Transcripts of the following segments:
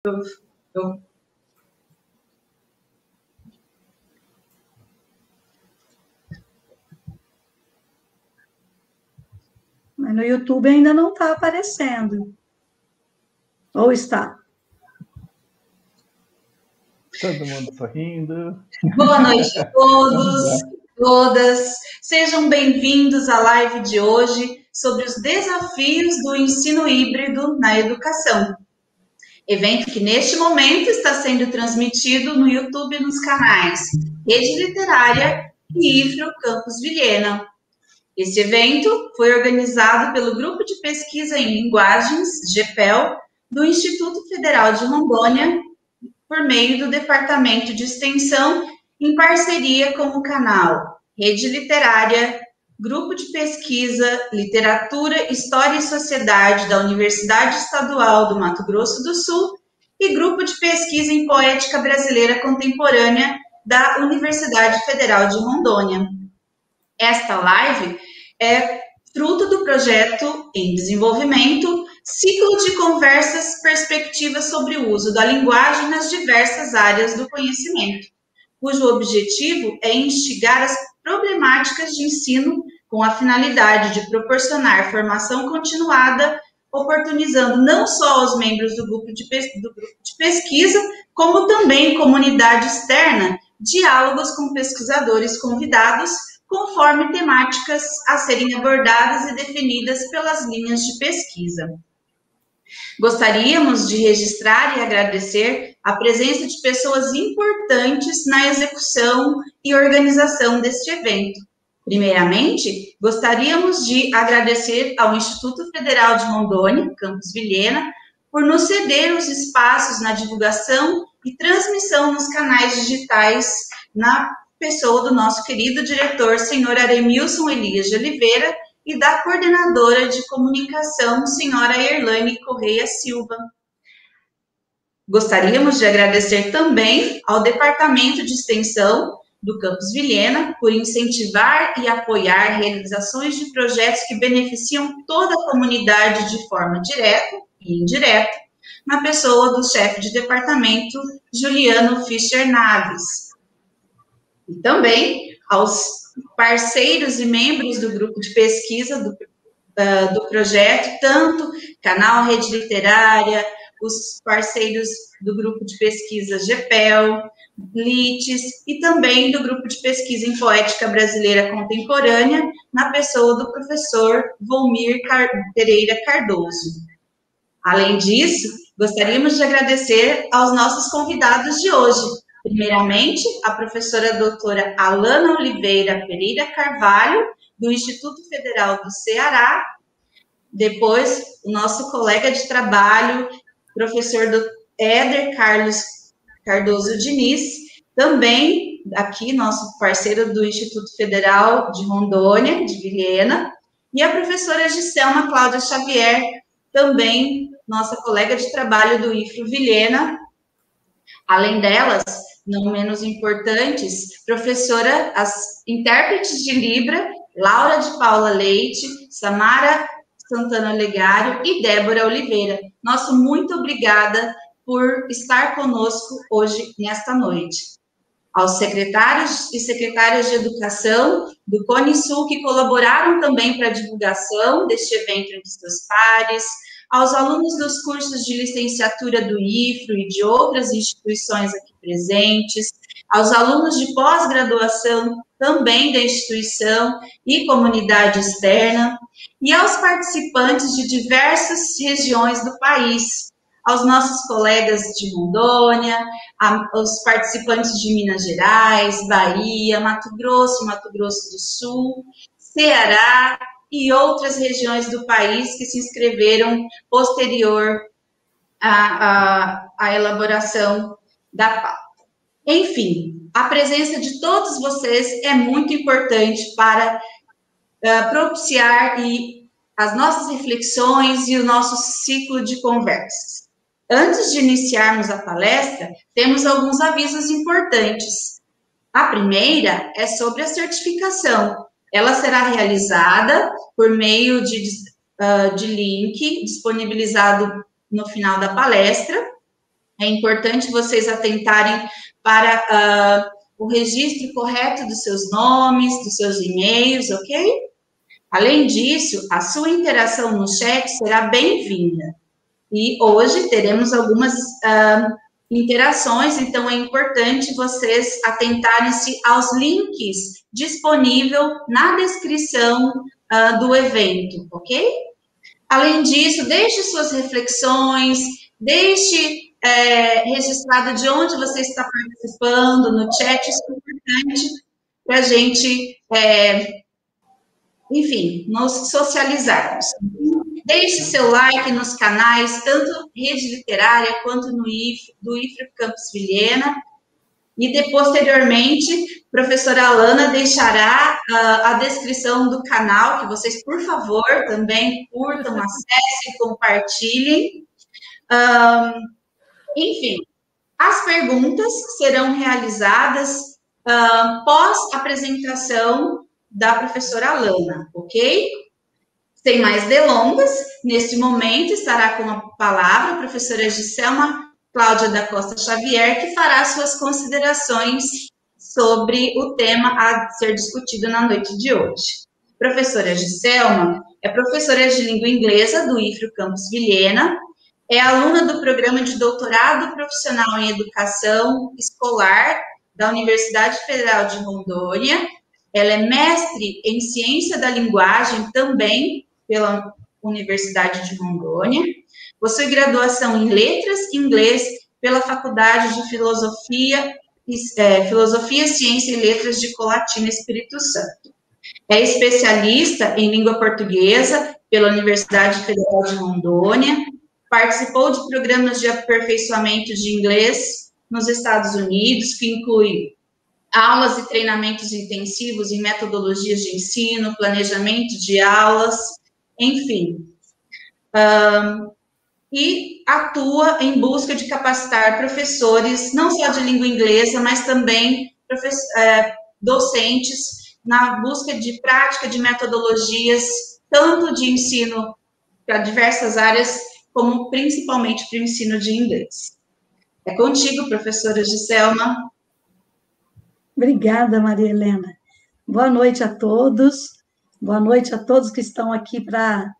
Eu... Mas no YouTube ainda não está aparecendo. Ou está? Todo mundo sorrindo. Boa noite a todos, todas. Sejam bem-vindos à live de hoje sobre os desafios do ensino híbrido na educação. Evento que neste momento está sendo transmitido no YouTube nos canais Rede Literária e IFRO Campus Vilhena. Esse evento foi organizado pelo Grupo de Pesquisa em Linguagens, GPEL, do Instituto Federal de Rondônia, por meio do Departamento de Extensão, em parceria com o canal Rede Literária, Grupo de Pesquisa Literatura, História e Sociedade da Universidade Estadual do Mato Grosso do Sul e Grupo de Pesquisa em Poética Brasileira Contemporânea da Universidade Federal de Rondônia. Esta live é fruto do projeto em desenvolvimento Ciclo de Conversas Perspectivas sobre o Uso da Linguagem nas Diversas Áreas do Conhecimento, cujo objetivo é instigar as problemáticas de ensino com a finalidade de proporcionar formação continuada, oportunizando não só aos membros do grupo de pesquisa, como também comunidade externa, diálogos com pesquisadores convidados, conforme temáticas a serem abordadas e definidas pelas linhas de pesquisa. Gostaríamos de registrar e agradecer a presença de pessoas importantes na execução e organização deste evento. Primeiramente, gostaríamos de agradecer ao Instituto Federal de Rondônia, Campus Vilhena, por nos ceder os espaços na divulgação e transmissão nos canais digitais, na pessoa do nosso querido diretor, senhor Aremilson Elias de Oliveira, e da coordenadora de comunicação, senhora Erlane Correia Silva. Gostaríamos de agradecer também ao Departamento de Extensão do Campus Vilhena por incentivar e apoiar realizações de projetos que beneficiam toda a comunidade de forma direta e indireta, na pessoa do chefe de departamento, Juliano Fischer Naves. E também aos parceiros e membros do grupo de pesquisa do projeto, tanto canal Rede Literária, os parceiros do grupo de pesquisa GPEL, LITES, e também do grupo de pesquisa em Poética Brasileira Contemporânea, na pessoa do professor Volmir Pereira Cardoso. Além disso, gostaríamos de agradecer aos nossos convidados de hoje. Primeiramente, a professora doutora Alana Oliveira Pereira Carvalho, do Instituto Federal do Ceará. Depois, o nosso colega de trabalho, professor Éder Carlos Cardoso Diniz, também aqui, nosso parceiro do Instituto Federal de Rondônia, de Vilhena. E a professora Giselma Cláudia Xavier, também nossa colega de trabalho do IFRO Vilhena. Além delas, não menos importantes, professora, as intérpretes de Libra, Laura de Paula Leite, Samara Santana Legário e Débora Oliveira. Nosso muito obrigada por estar conosco hoje, nesta noite. Aos secretários e secretárias de educação do Cone Sul, que colaboraram também para a divulgação deste evento entre seus pares, aos alunos dos cursos de licenciatura do IFRO e de outras instituições aqui presentes, aos alunos de pós-graduação também da instituição e comunidade externa, e aos participantes de diversas regiões do país, aos nossos colegas de Rondônia, aos participantes de Minas Gerais, Bahia, Mato Grosso do Sul, Ceará, e outras regiões do país que se inscreveram posterior à elaboração da pauta. Enfim, a presença de todos vocês é muito importante para propiciar as nossas reflexões e o nosso ciclo de conversas. Antes de iniciarmos a palestra, temos alguns avisos importantes. A primeira é sobre a certificação. Ela será realizada por meio de link disponibilizado no final da palestra. É importante vocês atentarem para o registro correto dos seus nomes, dos seus e-mails, ok? Além disso, a sua interação no chat será bem-vinda. E hoje teremos algumas interações, então é importante vocês atentarem-se aos links disponíveis na descrição do evento, ok? Além disso, deixe suas reflexões, deixe registrado de onde você está participando no chat, isso é importante para a gente, enfim, nos socializarmos. Deixe seu like nos canais, tanto Rede Literária quanto do IFRO Campus Vilhena. E, posteriormente, a professora Alana deixará a descrição do canal, que vocês, por favor, também curtam, acessem, compartilhem. Enfim, as perguntas serão realizadas pós apresentação da professora Alana, ok? Sem mais delongas, neste momento estará com a palavra a professora Giselma Cláudia da Costa Xavier, que fará suas considerações sobre o tema a ser discutido na noite de hoje. Professora Giselma é professora de língua inglesa do IFRO Campus Vilhena, é aluna do programa de doutorado profissional em educação escolar da Universidade Federal de Rondônia, ela é mestre em ciência da linguagem também pela Universidade de Rondônia, possui graduação em letras e inglês pela Faculdade de Filosofia, Ciência e Letras de Colatina, Espírito Santo. É especialista em língua portuguesa pela Universidade Federal de Rondônia, participou de programas de aperfeiçoamento de inglês nos Estados Unidos, que inclui aulas e treinamentos intensivos em metodologias de ensino, planejamento de aulas, enfim. E atua em busca de capacitar professores, não só de língua inglesa, mas também docentes, na busca de prática de metodologias, tanto de ensino para diversas áreas, como principalmente para o ensino de inglês. É contigo, professora Giselma. Obrigada, Maria Helena. Boa noite a todos. Boa noite a todos que estão aqui para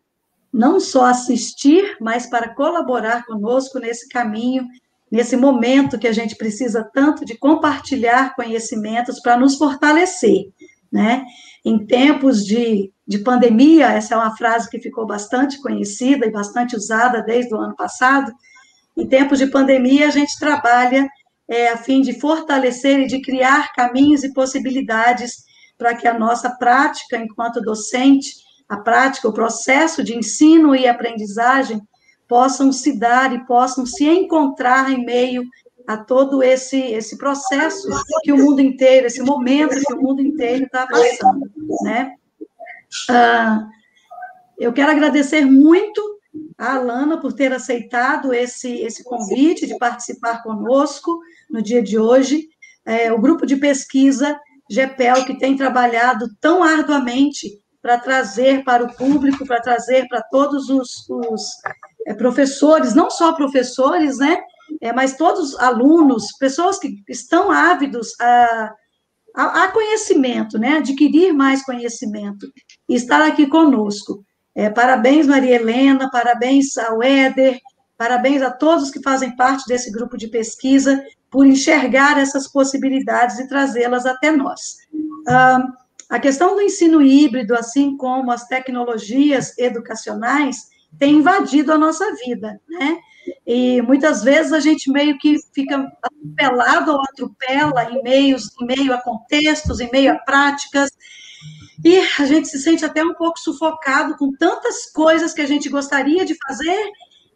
não só assistir, mas para colaborar conosco nesse caminho, nesse momento que a gente precisa tanto de compartilhar conhecimentos para nos fortalecer, né? Em tempos de pandemia, essa é uma frase que ficou bastante conhecida e bastante usada desde o ano passado. Em tempos de pandemia, a gente trabalha a fim de fortalecer e de criar caminhos e possibilidades para que a nossa prática enquanto docente, a prática, o processo de ensino e aprendizagem possam se dar e possam se encontrar em meio a todo esse processo que o mundo inteiro, esse momento que o mundo inteiro está passando, né? Eu quero agradecer muito a Alana por ter aceitado esse convite de participar conosco no dia de hoje, o grupo de pesquisa GEPEL, que tem trabalhado tão arduamente para trazer para o público, para trazer para todos os professores, não só professores, né, mas todos os alunos, pessoas que estão ávidos a conhecimento, né, adquirir mais conhecimento, e estar aqui conosco. Parabéns, Maria Helena, parabéns ao Éder, parabéns a todos que fazem parte desse grupo de pesquisa por enxergar essas possibilidades e trazê-las até nós. A questão do ensino híbrido, assim como as tecnologias educacionais, tem invadido a nossa vida, né? E muitas vezes a gente meio que fica atropelado ou atropela em meio a contextos, em meio a práticas, e a gente se sente até um pouco sufocado com tantas coisas que a gente gostaria de fazer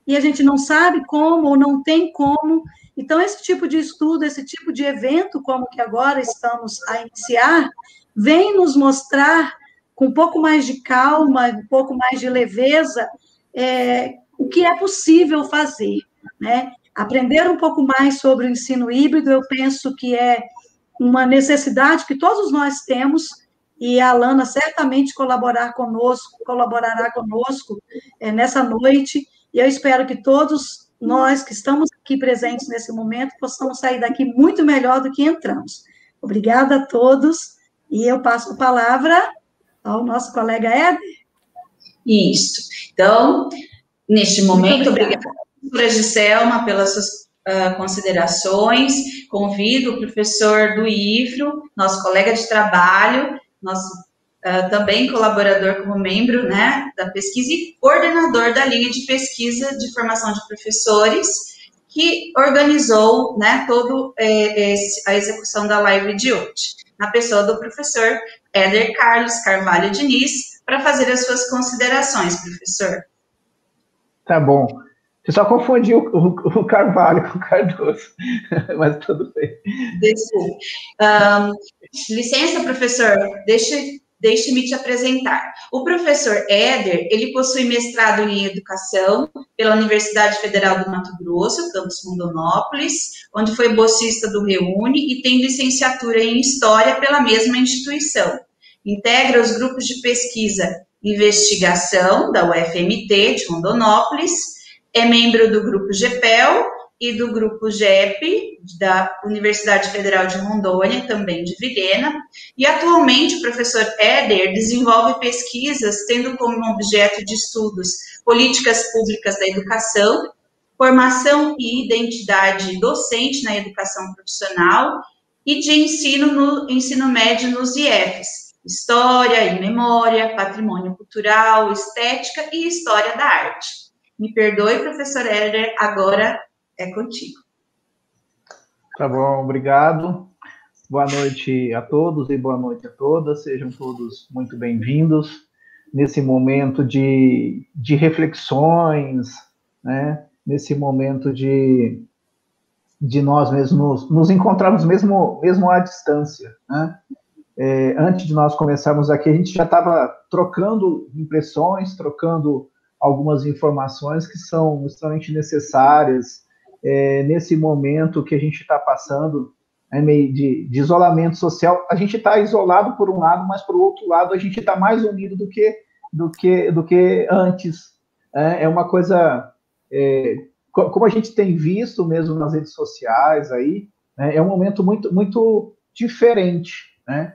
e a gente não sabe como ou não tem como. Então, esse tipo de estudo, esse tipo de evento, como que agora estamos a iniciar, vem nos mostrar, com um pouco mais de calma, um pouco mais de leveza, o que é possível fazer, né? Aprender um pouco mais sobre o ensino híbrido, eu penso que é uma necessidade que todos nós temos, e a Alana certamente colaborará conosco nessa noite, e eu espero que todos nós que estamos aqui presentes nesse momento possamos sair daqui muito melhor do que entramos. Obrigada a todos, e eu passo a palavra ao nosso colega Éder. Isso. Então, neste momento, obrigada, professora Giselma, pelas suas considerações. Convido o professor do IFRO, nosso colega de trabalho, nosso também colaborador como membro, né, da pesquisa e coordenador da linha de pesquisa de formação de professores, que organizou, né, toda a execução da live de hoje, na pessoa do professor Éder Carlos Carvalho Diniz, para fazer as suas considerações, professor. Tá bom. Você só confundiu o Carvalho com o Cardoso, mas tudo bem. Desculpe. Licença, professor, deixe-me te apresentar. O professor Éder, ele possui mestrado em Educação pela Universidade Federal do Mato Grosso, campus Rondonópolis, onde foi bolsista do Reúne e tem licenciatura em História pela mesma instituição. Integra os grupos de pesquisa e investigação da UFMT de Rondonópolis, é membro do grupo GEPEL e do grupo GEP, da Universidade Federal de Rondônia, também de Vilhena, e atualmente o professor Éder desenvolve pesquisas tendo como objeto de estudos políticas públicas da educação, formação e identidade docente na educação profissional e de ensino no ensino médio nos IEFs, História e Memória, Patrimônio Cultural, Estética e História da Arte. Me perdoe, professor Éder, agora é contigo. Tá bom, obrigado. Boa noite a todos e boa noite a todas. Sejam todos muito bem-vindos nesse momento de reflexões, né? Nesse momento de nós mesmos nos encontrarmos mesmo à distância, né? Antes de nós começarmos aqui, a gente já estava trocando impressões, trocando algumas informações que são extremamente necessárias nesse momento que a gente está passando, meio de isolamento social. A gente está isolado por um lado, mas por outro lado a gente está mais unido do que antes. É uma coisa, como a gente tem visto mesmo nas redes sociais aí, né, é um momento muito, muito diferente, né?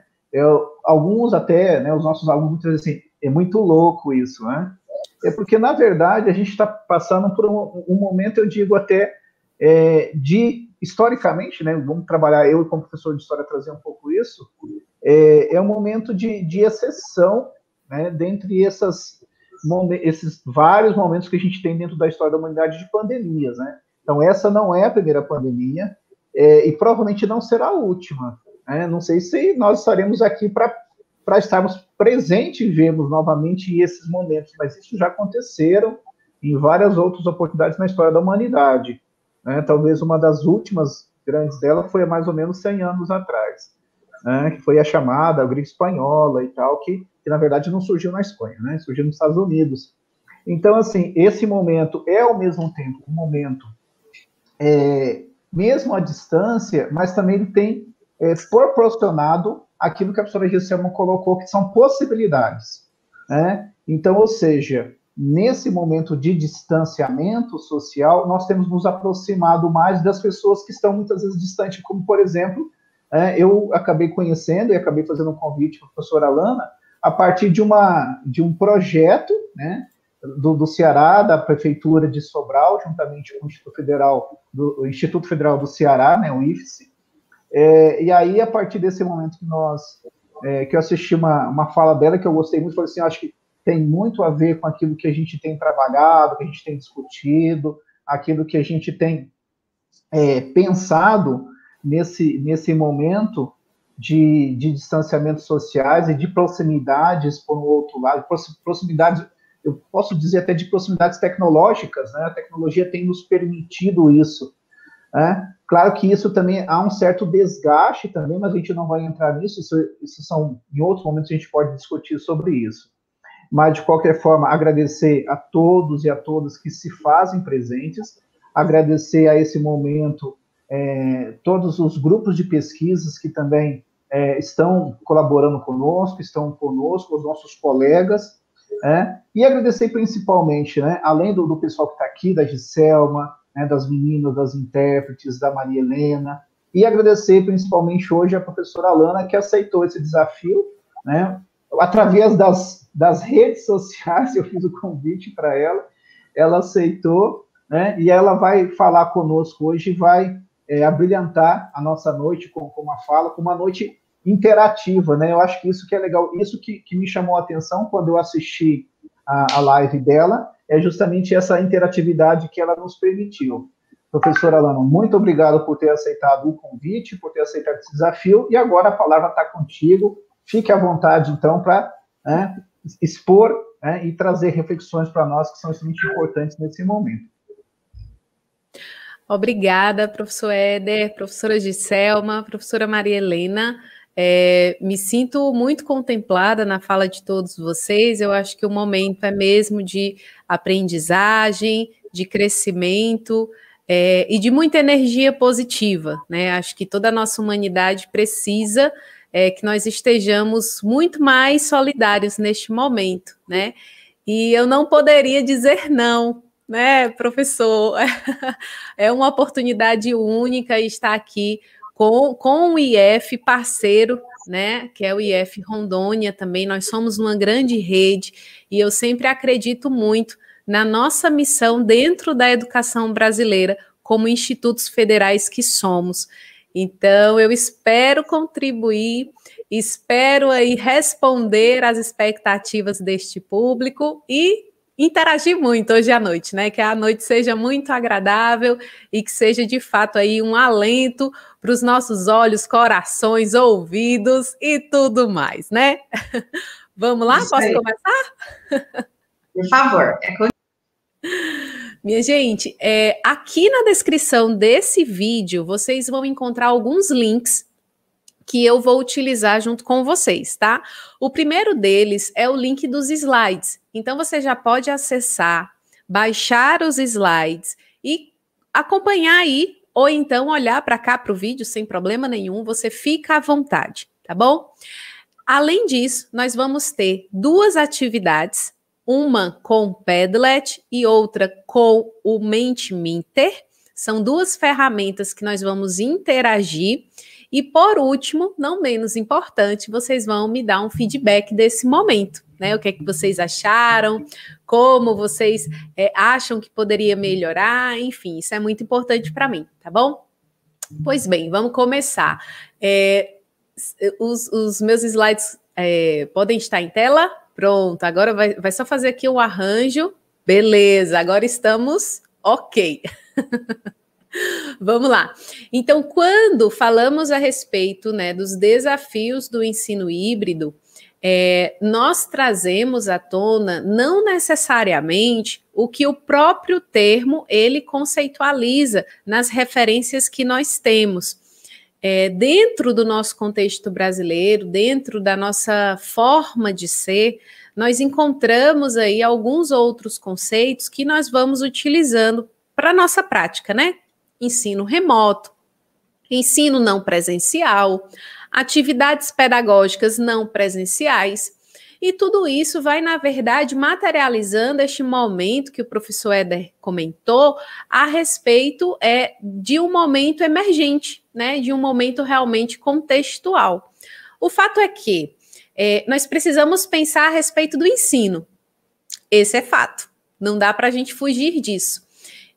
Alguns até, né, os nossos alunos muitas vezes assim, é muito louco isso, né? É porque, na verdade, a gente está passando por um momento, eu digo até, historicamente, né, vamos trabalhar, eu como professor de História, trazer um pouco isso, é um momento de exceção, né, dentre esses vários momentos que a gente tem dentro da história da humanidade de pandemias, né? Então, essa não é a primeira pandemia, e provavelmente não será a última, né? Não sei se nós estaremos aqui para estarmos presentes e vermos novamente esses momentos, mas isso já aconteceram em várias outras oportunidades na história da humanidade, né? Talvez uma das últimas grandes delas foi há mais ou menos 100 anos atrás, né? Que foi a chamada a gripe espanhola e tal, que na verdade não surgiu na Espanha, né? Surgiu nos Estados Unidos. Então, assim, esse momento é ao mesmo tempo um momento mesmo à distância, mas também ele tem proporcionado aquilo que a professora Giselma colocou, que são possibilidades, né? Então, ou seja, nesse momento de distanciamento social, nós temos nos aproximado mais das pessoas que estão muitas vezes distantes, como, por exemplo, eu acabei conhecendo e acabei fazendo um convite para a professora Alana, a partir de um projeto, né, do Ceará, da Prefeitura de Sobral, juntamente com o Instituto Federal do Ceará, né, o IFCE. E aí, a partir desse momento que eu assisti uma fala dela que eu gostei muito, falei assim, acho que tem muito a ver com aquilo que a gente tem trabalhado, que a gente tem discutido, aquilo que a gente tem pensado nesse momento de distanciamentos sociais e de proximidades, por um outro lado, proximidades, eu posso dizer até de proximidades tecnológicas, né? A tecnologia tem nos permitido isso, né? Claro que isso também há um certo desgaste também, mas a gente não vai entrar nisso, isso são, em outros momentos a gente pode discutir sobre isso. Mas, de qualquer forma, agradecer a todos e a todas que se fazem presentes, agradecer a esse momento todos os grupos de pesquisas que também estão colaborando conosco, os nossos colegas, e agradecer principalmente, né, além do pessoal que está aqui, da Giselma, né, das meninas, das intérpretes, da Maria Helena, e agradecer principalmente hoje a professora Alana, que aceitou esse desafio, né, através das redes sociais. Eu fiz o convite para ela aceitou, né, e ela vai falar conosco hoje, vai abrilhantar a nossa noite com uma fala, com uma noite interativa, né? Eu acho que isso que é legal, isso que me chamou a atenção quando eu assisti a live dela, é justamente essa interatividade que ela nos permitiu. Professora Alana, muito obrigado por ter aceitado o convite, por ter aceitado esse desafio, e agora a palavra está contigo. Fique à vontade, então, para expor, né, e trazer reflexões para nós que são extremamente importantes nesse momento. Obrigada, professor Éder, professora Giselma, professora Maria Helena. Me sinto muito contemplada na fala de todos vocês. Eu acho que o momento é mesmo de aprendizagem, de crescimento e de muita energia positiva, né? Acho que toda a nossa humanidade precisa que nós estejamos muito mais solidários neste momento, né? E eu não poderia dizer não, né, professor? É uma oportunidade única estar aqui com o IF parceiro, né, que é o IF Rondônia também. Nós somos uma grande rede e eu sempre acredito muito na nossa missão dentro da educação brasileira, como institutos federais que somos. Então, eu espero contribuir, espero aí responder às expectativas deste público e interagir muito hoje à noite, né? Que a noite seja muito agradável e que seja, de fato, aí um alento para os nossos olhos, corações, ouvidos e tudo mais, né? Vamos lá? Posso começar? Por favor. Minha gente, aqui na descrição desse vídeo, vocês vão encontrar alguns links que eu vou utilizar junto com vocês, tá? O primeiro deles é o link dos slides. Então, você já pode acessar, baixar os slides e acompanhar aí, ou então olhar para cá para o vídeo sem problema nenhum, você fica à vontade, tá bom? Além disso, nós vamos ter duas atividades, uma com o Padlet e outra com o Mentimeter. São duas ferramentas que nós vamos interagir. E, por último, não menos importante, vocês vão me dar um feedback desse momento, né? O que é que vocês acharam, como vocês acham que poderia melhorar, enfim, isso é muito importante para mim, tá bom? Pois bem, vamos começar. Os meus slides podem estar em tela? Pronto, agora vai só fazer aqui um arranjo. Beleza, agora estamos ok. Vamos lá. Então, quando falamos a respeito, né, dos desafios do ensino híbrido, nós trazemos à tona não necessariamente o que o próprio termo ele conceitualiza nas referências que nós temos. Dentro do nosso contexto brasileiro, dentro da nossa forma de ser, nós encontramos aí alguns outros conceitos que nós vamos utilizando para a nossa prática, né? Ensino remoto, ensino não presencial, atividades pedagógicas não presenciais, e tudo isso vai, na verdade, materializando este momento que o professor Éder comentou a respeito de um momento emergente, né, de um momento realmente contextual. O fato é que nós precisamos pensar a respeito do ensino. Esse é fato, não dá para a gente fugir disso.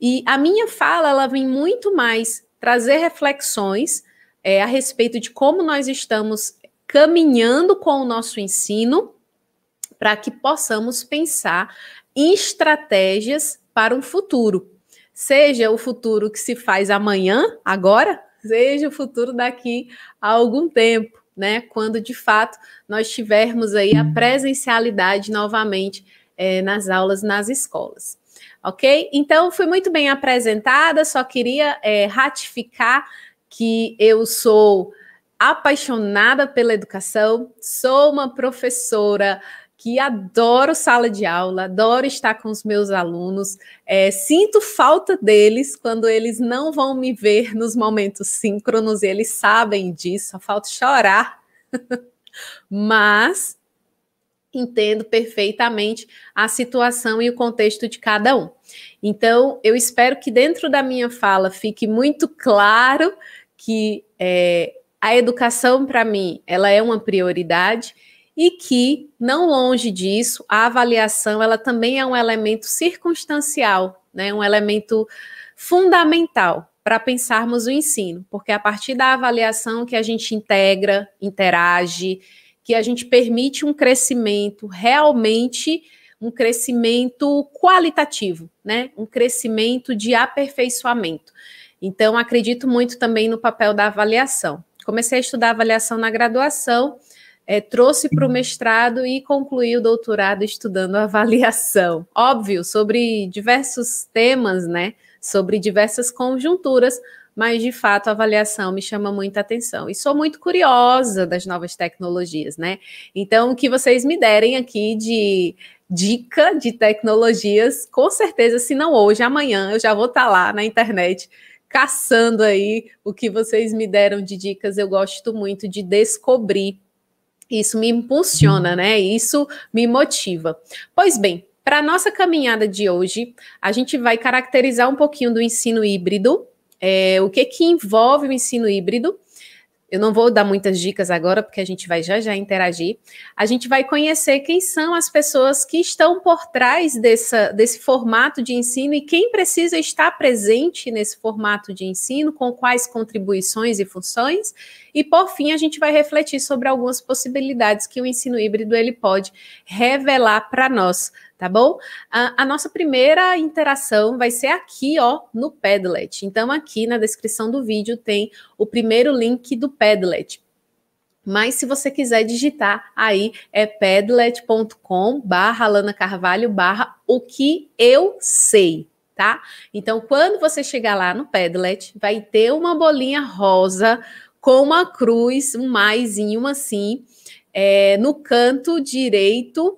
E a minha fala, ela vem muito mais trazer reflexões a respeito de como nós estamos caminhando com o nosso ensino para que possamos pensar em estratégias para um futuro. Seja o futuro que se faz amanhã, agora, seja o futuro daqui a algum tempo, né? Quando, de fato, nós tivermos aí a presencialidade novamente nas aulas, nas escolas. Ok? Então, fui muito bem apresentada, só queria ratificar que eu sou apaixonada pela educação, sou uma professora que adoro sala de aula, adoro estar com os meus alunos, sinto falta deles quando eles não vão me ver nos momentos síncronos, e eles sabem disso, só falta chorar, mas entendo perfeitamente a situação e o contexto de cada um. Então, eu espero que dentro da minha fala fique muito claro que a educação, para mim, ela é uma prioridade e que, não longe disso, a avaliação ela também é um elemento circunstancial, né? Um elemento fundamental para pensarmos o ensino, porque é a partir da avaliação que a gente integra, interage, que a gente permite um crescimento realmente, um crescimento qualitativo, né? Um crescimento de aperfeiçoamento. Então, acredito muito também no papel da avaliação. Comecei a estudar avaliação na graduação, trouxe para o mestrado e concluí o doutorado estudando avaliação. Óbvio, sobre diversos temas, né? Sobre diversas conjunturas, mas, de fato, a avaliação me chama muita atenção. E sou muito curiosa das novas tecnologias, né? Então, o que vocês me derem aqui de dica de tecnologias, com certeza, se não hoje, amanhã, eu já vou estar lá na internet caçando aí o que vocês me deram de dicas. Eu gosto muito de descobrir. Isso me impulsiona, né? Isso me motiva. Pois bem, para a nossa caminhada de hoje, a gente vai caracterizar um pouquinho do ensino híbrido, o que envolve o ensino híbrido. Eu não vou dar muitas dicas agora, porque a gente vai já interagir. A gente vai conhecer quem são as pessoas que estão por trás desse formato de ensino e quem precisa estar presente nesse formato de ensino, com quais contribuições e funções. E, por fim, a gente vai refletir sobre algumas possibilidades que o ensino híbrido ele pode revelar para nós, tá bom? A nossa primeira interação vai ser aqui, ó, no Padlet. Então, aqui na descrição do vídeo tem o primeiro link do Padlet. Mas se você quiser digitar aí, é padlet.com/Alana Carvalho/ o que eu sei, tá? Então, quando você chegar lá no Padlet, vai ter uma bolinha rosa com uma cruz, um maisinho assim, no canto direito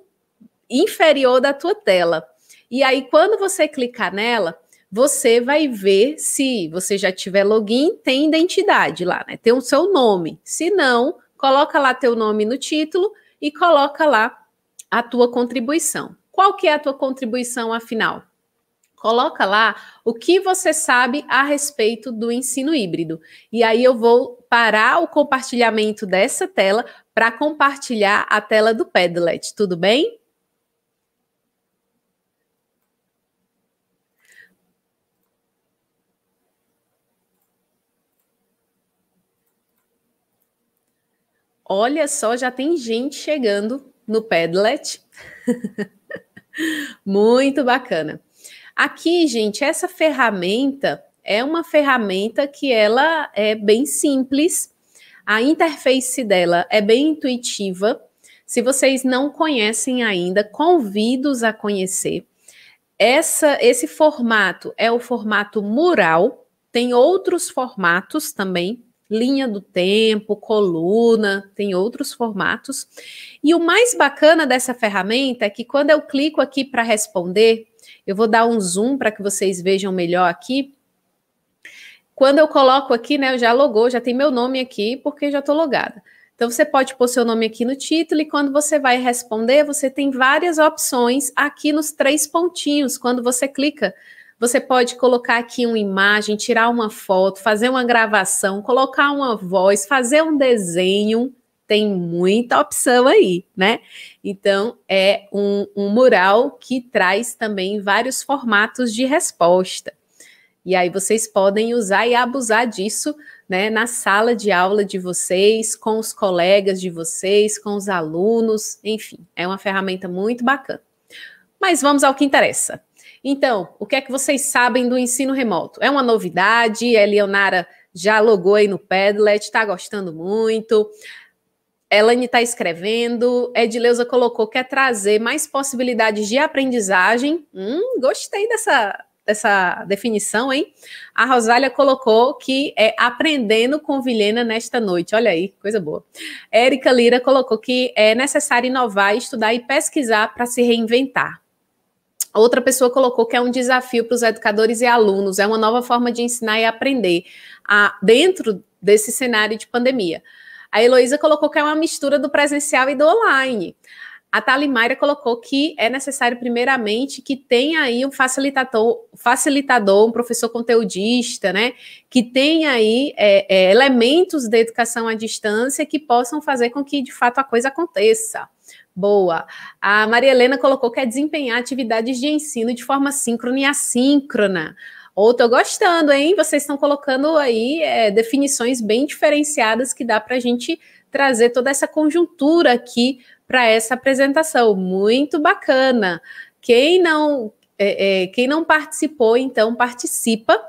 inferior da tua tela. E aí, quando você clicar nela, você vai ver se você já tiver login, tem identidade lá, né? Tem o seu nome. Se não, coloca lá teu nome no título e coloca lá a tua contribuição. Qual que é a tua contribuição, afinal? Coloca lá o que você sabe a respeito do ensino híbrido. E aí eu vou parar o compartilhamento dessa tela para compartilhar a tela do Padlet. Tudo bem? Olha só, já tem gente chegando no Padlet. Muito bacana. Aqui, gente, essa ferramenta é uma ferramenta que ela é bem simples. A interface dela é bem intuitiva. Se vocês não conhecem ainda, convido-os a conhecer. Esse formato é o formato mural. Tem outros formatos também. Linha do tempo, coluna, tem outros formatos. E o mais bacana dessa ferramenta é que quando eu clico aqui para responder, eu vou dar um zoom para que vocês vejam melhor aqui. Quando eu coloco aqui, né, eu já logou, já tem meu nome aqui, porque já estou logada. Então, você pode pôr seu nome aqui no título e quando você vai responder, você tem várias opções aqui nos 3 pontinhos. Quando você clica, você pode colocar aqui uma imagem, tirar uma foto, fazer uma gravação, colocar uma voz, fazer um desenho. Tem muita opção aí, né? Então, é um mural que traz também vários formatos de resposta. E aí vocês podem usar e abusar disso, né, na sala de aula de vocês, com os colegas de vocês, com os alunos, enfim, é uma ferramenta muito bacana. Mas vamos ao que interessa. Então, o que é que vocês sabem do ensino remoto? É uma novidade, a Leonara já logou aí no Padlet, está gostando muito. Elane está escrevendo, Edileuza colocou, quer trazer mais possibilidades de aprendizagem. Gostei dessa definição, hein? A Rosália colocou que é aprendendo com Vilhena nesta noite. Olha aí, coisa boa. Érica Lira colocou que é necessário inovar, estudar e pesquisar para se reinventar. Outra pessoa colocou que é um desafio para os educadores e alunos, é uma nova forma de ensinar e aprender dentro desse cenário de pandemia. A Heloísa colocou que é uma mistura do presencial e do online. A Thalimaira colocou que é necessário, primeiramente, que tenha aí um facilitador, um professor conteudista, né? Que tenha aí elementos de educação à distância que possam fazer com que, de fato, a coisa aconteça. Boa. A Maria Helena colocou que é desempenhar atividades de ensino de forma síncrona e assíncrona. Ou tô gostando, hein? Vocês estão colocando aí definições bem diferenciadas que dá para a gente trazer toda essa conjuntura aqui para essa apresentação. Muito bacana. Quem não participou, então participa,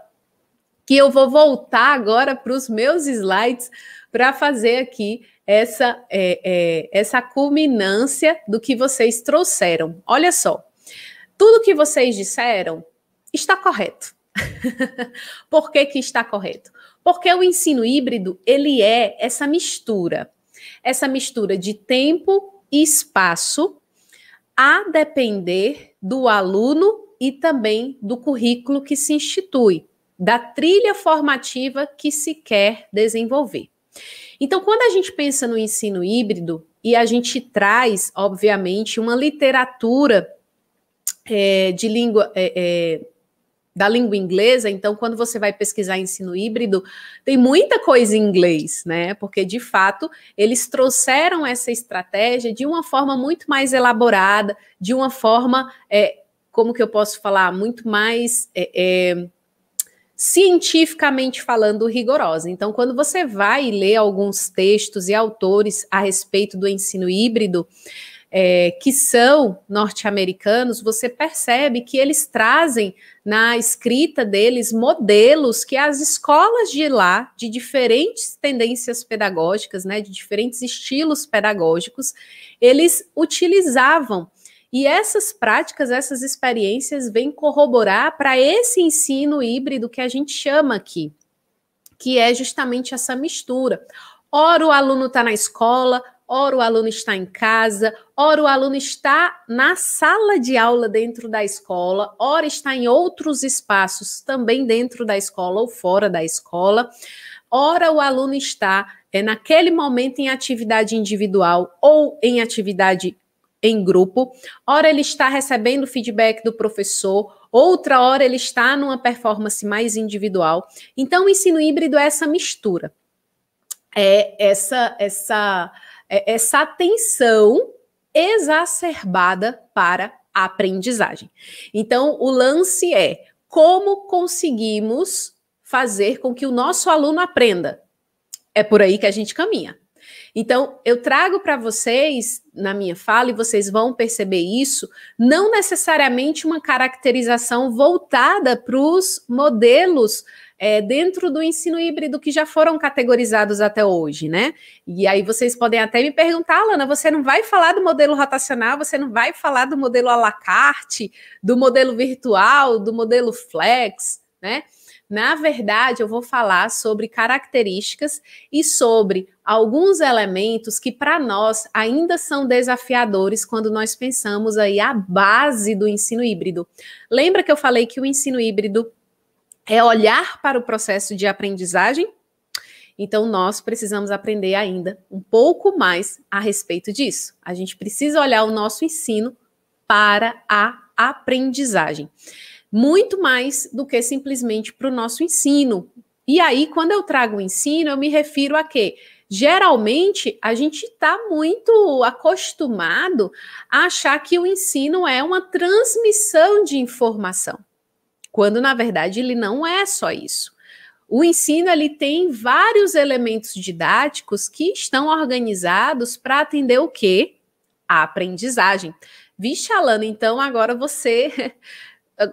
que eu vou voltar agora para os meus slides para fazer aqui essa culminância do que vocês trouxeram. Olha só, tudo que vocês disseram está correto. Por que está correto? Porque o ensino híbrido, ele é essa mistura de tempo e espaço, a depender do aluno e também do currículo que se institui, da trilha formativa que se quer desenvolver. Então, quando a gente pensa no ensino híbrido, e a gente traz, obviamente, uma literatura de língua... da língua inglesa, então, quando você vai pesquisar ensino híbrido, tem muita coisa em inglês, né? Porque, de fato, eles trouxeram essa estratégia de uma forma muito mais elaborada, de uma forma, como que eu posso falar, muito mais cientificamente falando, rigorosa. Então, quando você vai ler alguns textos e autores a respeito do ensino híbrido, que são norte-americanos, você percebe que eles trazem na escrita deles modelos que as escolas de lá, de diferentes tendências pedagógicas, né, de diferentes estilos pedagógicos, eles utilizavam. E essas práticas, essas experiências vêm corroborar para esse ensino híbrido que a gente chama aqui, que é justamente essa mistura. Ora o aluno está na escola, ora o aluno está em casa, ora o aluno está na sala de aula dentro da escola, ora está em outros espaços também dentro da escola ou fora da escola, ora o aluno está naquele momento em atividade individual ou em atividade em grupo, ora ele está recebendo feedback do professor, outra hora ele está numa performance mais individual. Então o ensino híbrido é essa mistura, essa atenção exacerbada para a aprendizagem. Então, o lance é como conseguimos fazer com que o nosso aluno aprenda. É por aí que a gente caminha. Então, eu trago para vocês, na minha fala, e vocês vão perceber isso, não necessariamente uma caracterização voltada para os modelos dentro do ensino híbrido que já foram categorizados até hoje, né? E aí vocês podem até me perguntar, Alana, você não vai falar do modelo rotacional, você não vai falar do modelo à la carte, do modelo virtual, do modelo flex, né? Na verdade, eu vou falar sobre características e sobre alguns elementos que para nós ainda são desafiadores quando nós pensamos aí a base do ensino híbrido. Lembra que eu falei que o ensino híbrido é olhar para o processo de aprendizagem? Então, nós precisamos aprender ainda um pouco mais a respeito disso. A gente precisa olhar o nosso ensino para a aprendizagem. Muito mais do que simplesmente para o nosso ensino. E aí, quando eu trago o ensino, eu me refiro a quê? Geralmente, a gente está muito acostumado a achar que o ensino é uma transmissão de informação, quando, na verdade, ele não é só isso. O ensino, ele tem vários elementos didáticos que estão organizados para atender o quê? A aprendizagem. Vixe, Alana, então agora você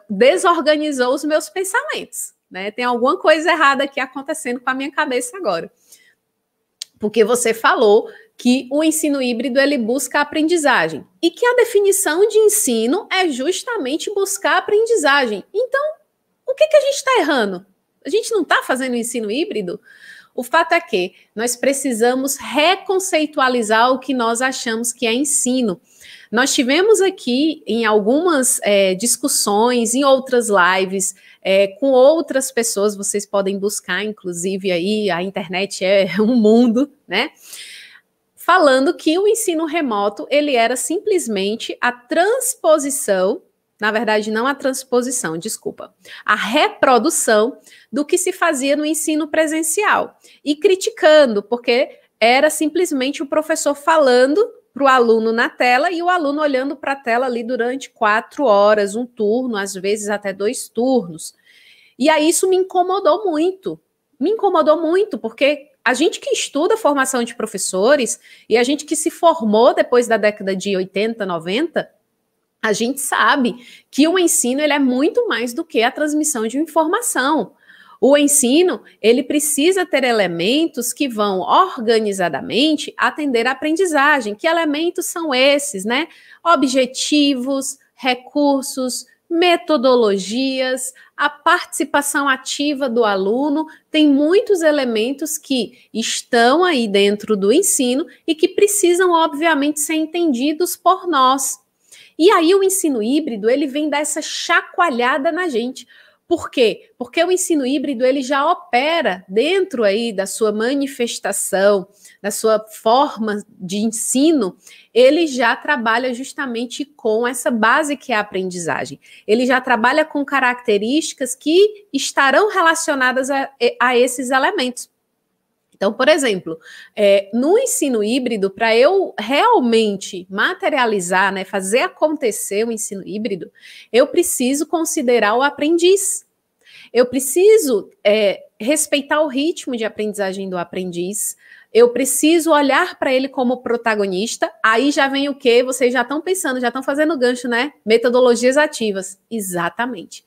desorganizou os meus pensamentos, né? Tem alguma coisa errada aqui acontecendo com a minha cabeça agora. Porque você falou que o ensino híbrido, ele busca a aprendizagem. E que a definição de ensino é justamente buscar a aprendizagem. Então, o que a gente está errando? A gente não está fazendo ensino híbrido? O fato é que nós precisamos reconceitualizar o que nós achamos que é ensino. Nós tivemos aqui em algumas discussões, em outras lives, com outras pessoas, vocês podem buscar, inclusive aí, a internet é um mundo, né? falando que o ensino remoto, ele era simplesmente a transposição, na verdade, não a transposição, desculpa, a reprodução do que se fazia no ensino presencial. E criticando, porque era simplesmente o professor falando para o aluno na tela e o aluno olhando para a tela ali durante 4 horas, um turno, às vezes até 2 turnos. E aí isso me incomodou muito, porque a gente que estuda formação de professores e a gente que se formou depois da década de 80, 90, a gente sabe que o ensino ele é muito mais do que a transmissão de informação. O ensino, ele precisa ter elementos que vão organizadamente atender a aprendizagem. Que elementos são esses, né? Objetivos, recursos, metodologias, a participação ativa do aluno, tem muitos elementos que estão aí dentro do ensino e que precisam, obviamente, ser entendidos por nós. E aí o ensino híbrido, ele vem dar essa chacoalhada na gente. Por quê? Porque o ensino híbrido, ele já opera dentro aí da sua manifestação, da sua forma de ensino, ele já trabalha justamente com essa base que é a aprendizagem. Ele já trabalha com características que estarão relacionadas a esses elementos. Então, por exemplo, no ensino híbrido, para eu realmente materializar, né, fazer acontecer o ensino híbrido, eu preciso considerar o aprendiz. Eu preciso respeitar o ritmo de aprendizagem do aprendiz. Eu preciso olhar para ele como protagonista. Aí já vem o quê? Vocês já estão pensando, já estão fazendo gancho, né? Metodologias ativas. Exatamente.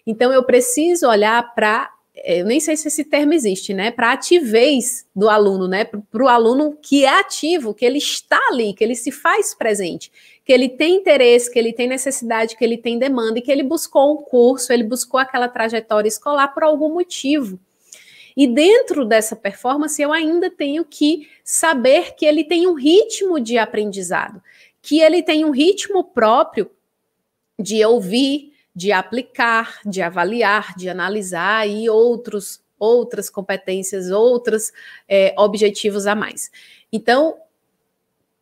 Então, eu preciso olhar para... eu nem sei se esse termo existe, né? Para a ativez do aluno, né? Para o aluno que é ativo, que ele está ali, que ele se faz presente, que ele tem interesse, que ele tem necessidade, que ele tem demanda e que ele buscou um curso, ele buscou aquela trajetória escolar por algum motivo. E dentro dessa performance, eu ainda tenho que saber que ele tem um ritmo de aprendizado, que ele tem um ritmo próprio de ouvir, de aplicar, de avaliar, de analisar e outras competências, outros objetivos a mais. Então,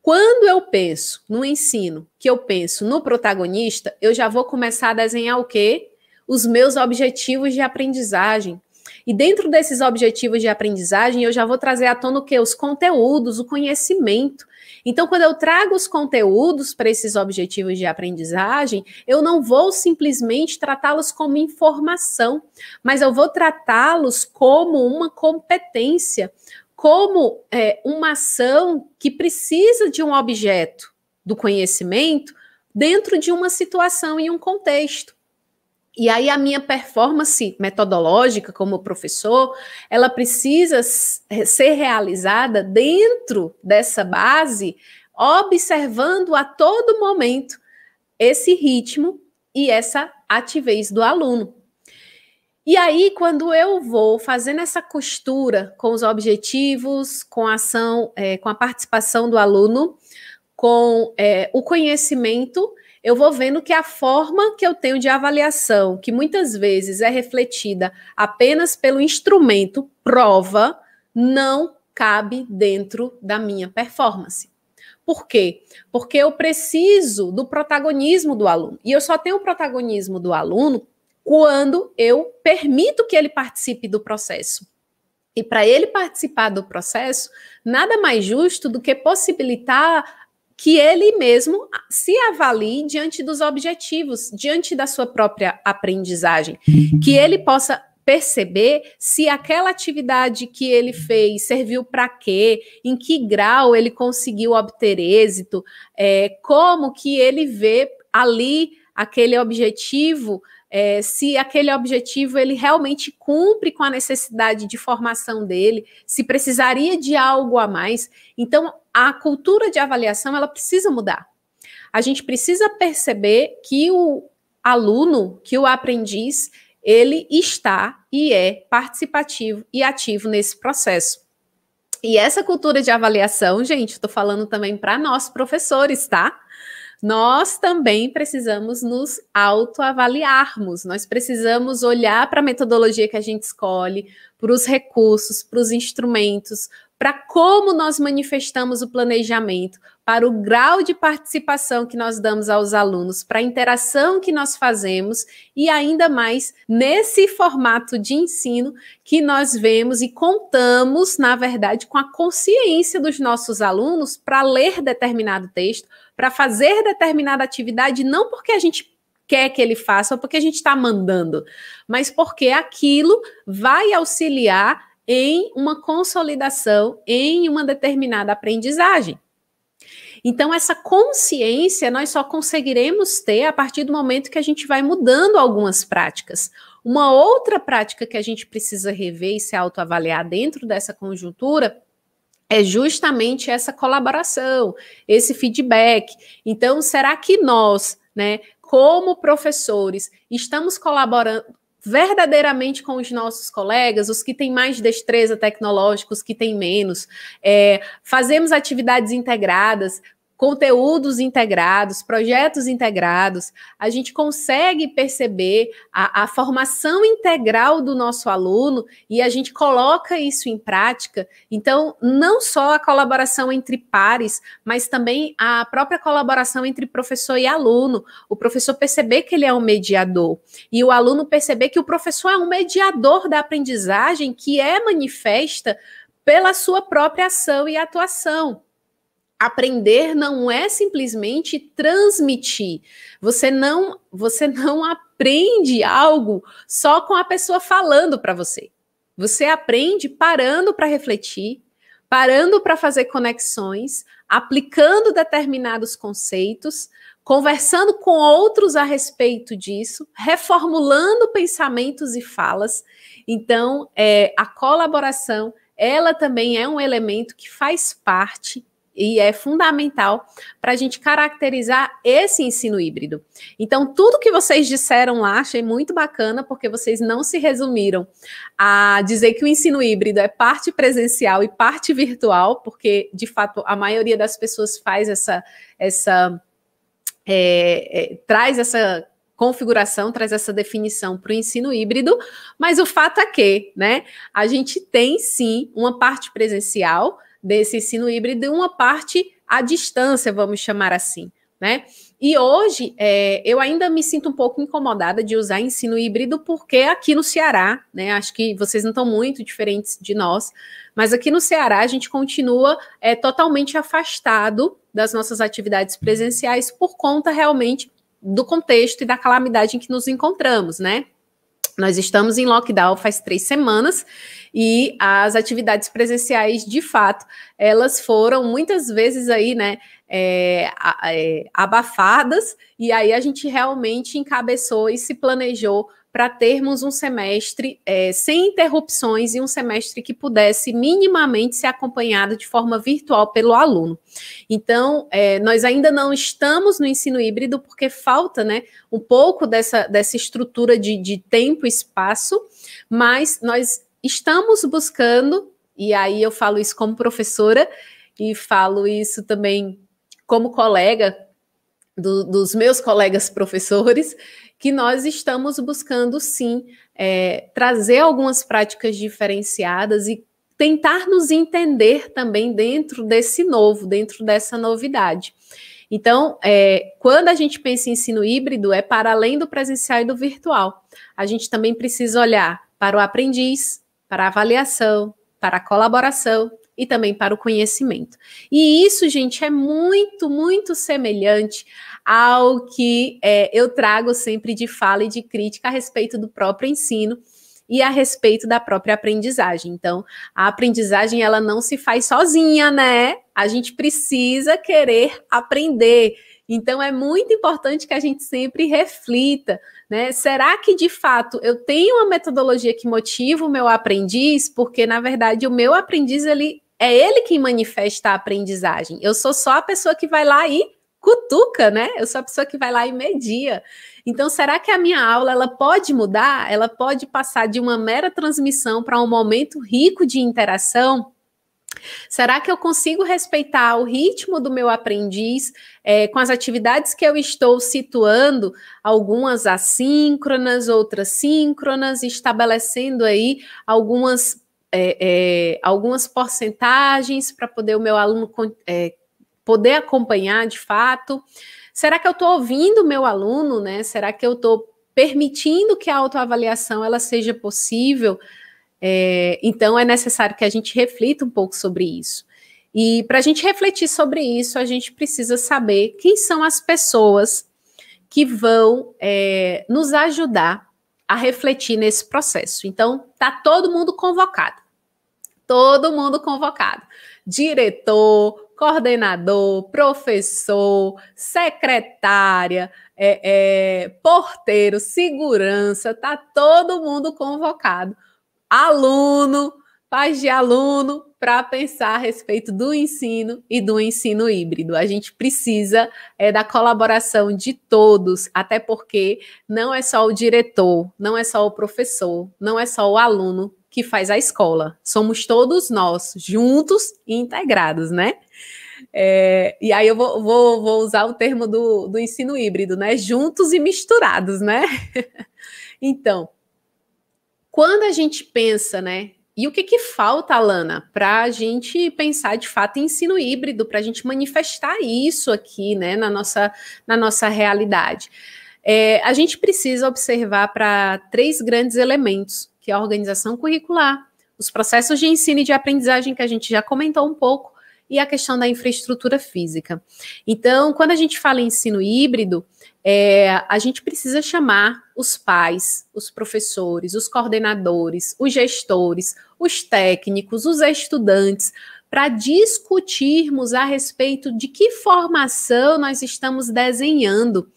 quando eu penso no ensino, que eu penso no protagonista, eu já vou começar a desenhar o quê? Os meus objetivos de aprendizagem. E dentro desses objetivos de aprendizagem, eu já vou trazer à tona o quê? Os conteúdos, o conhecimento. Então, quando eu trago os conteúdos para esses objetivos de aprendizagem, eu não vou simplesmente tratá-los como informação, mas eu vou tratá-los como uma competência, como uma ação que precisa de um objeto do conhecimento dentro de uma situação e um contexto. E aí a minha performance metodológica como professor, ela precisa ser realizada dentro dessa base, observando a todo momento esse ritmo e essa ativez do aluno. E aí, quando eu vou fazendo essa costura com os objetivos, com a ação, com a participação do aluno, com o conhecimento, eu vou vendo que a forma que eu tenho de avaliação, que muitas vezes é refletida apenas pelo instrumento prova, não cabe dentro da minha performance. Por quê? Porque eu preciso do protagonismo do aluno. E eu só tenho o protagonismo do aluno quando eu permito que ele participe do processo. E para ele participar do processo, nada mais justo do que possibilitar que ele mesmo se avalie diante dos objetivos, diante da sua própria aprendizagem, que ele possa perceber se aquela atividade que ele fez serviu para quê, em que grau ele conseguiu obter êxito, como que ele vê ali aquele objetivo, se aquele objetivo ele realmente cumpre com a necessidade de formação dele, se precisaria de algo a mais. Então, a cultura de avaliação, ela precisa mudar. A gente precisa perceber que o aluno, que o aprendiz, ele está e é participativo e ativo nesse processo. E essa cultura de avaliação, gente, estou falando também para nós professores, tá? nós também precisamos nos autoavaliarmos, nós precisamos olhar para a metodologia que a gente escolhe, para os recursos, para os instrumentos, para como nós manifestamos o planejamento, para o grau de participação que nós damos aos alunos, para a interação que nós fazemos e ainda mais nesse formato de ensino que nós vemos e contamos, na verdade, com a consciência dos nossos alunos para ler determinado texto, para fazer determinada atividade, não porque a gente quer que ele faça ou porque a gente está mandando, mas porque aquilo vai auxiliar em uma consolidação, em uma determinada aprendizagem. Então, essa consciência nós só conseguiremos ter a partir do momento que a gente vai mudando algumas práticas. Uma outra prática que a gente precisa rever e se autoavaliar dentro dessa conjuntura é justamente essa colaboração, esse feedback. Então, será que nós, né, como professores, estamos colaborando verdadeiramente com os nossos colegas, os que têm mais destreza tecnológica, os que têm menos, fazemos atividades integradas, conteúdos integrados, projetos integrados, a gente consegue perceber a formação integral do nosso aluno e a gente coloca isso em prática. Então, não só a colaboração entre pares, mas também a própria colaboração entre professor e aluno. O professor perceber que ele é um mediador e o aluno perceber que o professor é um mediador da aprendizagem que é manifesta pela sua própria ação e atuação. Aprender não é simplesmente transmitir. Você não aprende algo só com a pessoa falando para você. Você aprende parando para refletir, parando para fazer conexões, aplicando determinados conceitos, conversando com outros a respeito disso, reformulando pensamentos e falas. Então, a colaboração, ela também é um elemento que faz parte e é fundamental para a gente caracterizar esse ensino híbrido. Então, tudo que vocês disseram lá, achei muito bacana, porque vocês não se resumiram a dizer que o ensino híbrido é parte presencial e parte virtual, porque, de fato, a maioria das pessoas faz traz essa configuração, traz essa definição para o ensino híbrido, mas o fato é que, né, a gente tem, sim, uma parte presencial desse ensino híbrido e uma parte à distância, vamos chamar assim, né? E hoje, eu ainda me sinto um pouco incomodada de usar ensino híbrido, porque aqui no Ceará, né, acho que vocês não estão muito diferentes de nós, mas aqui no Ceará a gente continua totalmente afastado das nossas atividades presenciais por conta realmente do contexto e da calamidade em que nos encontramos, né? Nós estamos em lockdown faz 3 semanas e as atividades presenciais, de fato, elas foram muitas vezes aí, né, abafadas, e aí a gente realmente encabeçou e se planejou para termos um semestre sem interrupções e um semestre que pudesse minimamente ser acompanhado de forma virtual pelo aluno. Então, nós ainda não estamos no ensino híbrido porque falta, né, um pouco dessa estrutura de tempo e espaço, mas nós estamos buscando, e aí eu falo isso como professora e falo isso também como colega dos meus colegas professores, que nós estamos buscando, sim, trazer algumas práticas diferenciadas e tentar nos entender também dentro desse novo, dentro dessa novidade. Então, quando a gente pensa em ensino híbrido, é para além do presencial e do virtual. A gente também precisa olhar para o aprendiz, para a avaliação, para a colaboração e também para o conhecimento. E isso, gente, é muito, muito semelhante ao que eu trago sempre de fala e de crítica a respeito do próprio ensino e a respeito da própria aprendizagem. Então, a aprendizagem, ela não se faz sozinha, né? A gente precisa querer aprender. Então, é muito importante que a gente sempre reflita, né? Será que, de fato, eu tenho uma metodologia que motiva o meu aprendiz? Porque, na verdade, o meu aprendiz, ele quem manifesta a aprendizagem. Eu sou só a pessoa que vai lá e cutuca, né? Eu sou a pessoa que vai lá e media. Então, será que a minha aula, ela pode mudar? Ela pode passar de uma mera transmissão para um momento rico de interação? Será que eu consigo respeitar o ritmo do meu aprendiz com as atividades que eu estou situando, algumas assíncronas, outras síncronas, estabelecendo aí algumas porcentagens para poder o meu aluno poder acompanhar de fato? Será que eu estou ouvindo o meu aluno, né? Será que eu estou permitindo que a autoavaliação ela seja possível? Então, é necessário que a gente reflita um pouco sobre isso. E para a gente refletir sobre isso, a gente precisa saber quem são as pessoas que vão nos ajudar a refletir nesse processo. Então, está todo mundo convocado. Todo mundo convocado. Diretor, coordenador, professor, secretária, porteiro, segurança, está todo mundo convocado. Aluno, pais de aluno, para pensar a respeito do ensino e do ensino híbrido. A gente precisa da colaboração de todos, até porque não é só o diretor, não é só o professor, não é só o aluno que faz a escola. Somos todos nós, juntos e integrados, né? E aí eu vou usar o termo do ensino híbrido, né? Juntos e misturados, né? Então, quando a gente pensa, né? E o que falta, Alana, para a gente pensar de fato em ensino híbrido, para a gente manifestar isso aqui, né, na nossa realidade? A gente precisa observar para 3 grandes elementos, que é a organização curricular, os processos de ensino e de aprendizagem, que a gente já comentou um pouco, e a questão da infraestrutura física. Então, quando a gente fala em ensino híbrido, a gente precisa chamar os pais, os professores, os coordenadores, os gestores, os técnicos, os estudantes, para discutirmos a respeito de que formação nós estamos desenhando,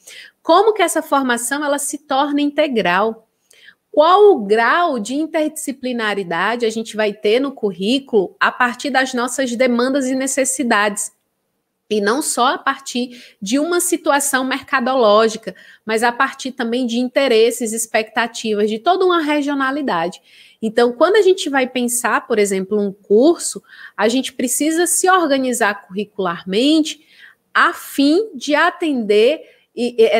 como que essa formação ela se torna integral, qual o grau de interdisciplinaridade a gente vai ter no currículo a partir das nossas demandas e necessidades. E não só a partir de uma situação mercadológica, mas a partir também de interesses, expectativas, de toda uma regionalidade. Então, quando a gente vai pensar, por exemplo, um curso, a gente precisa se organizar curricularmente a fim de atender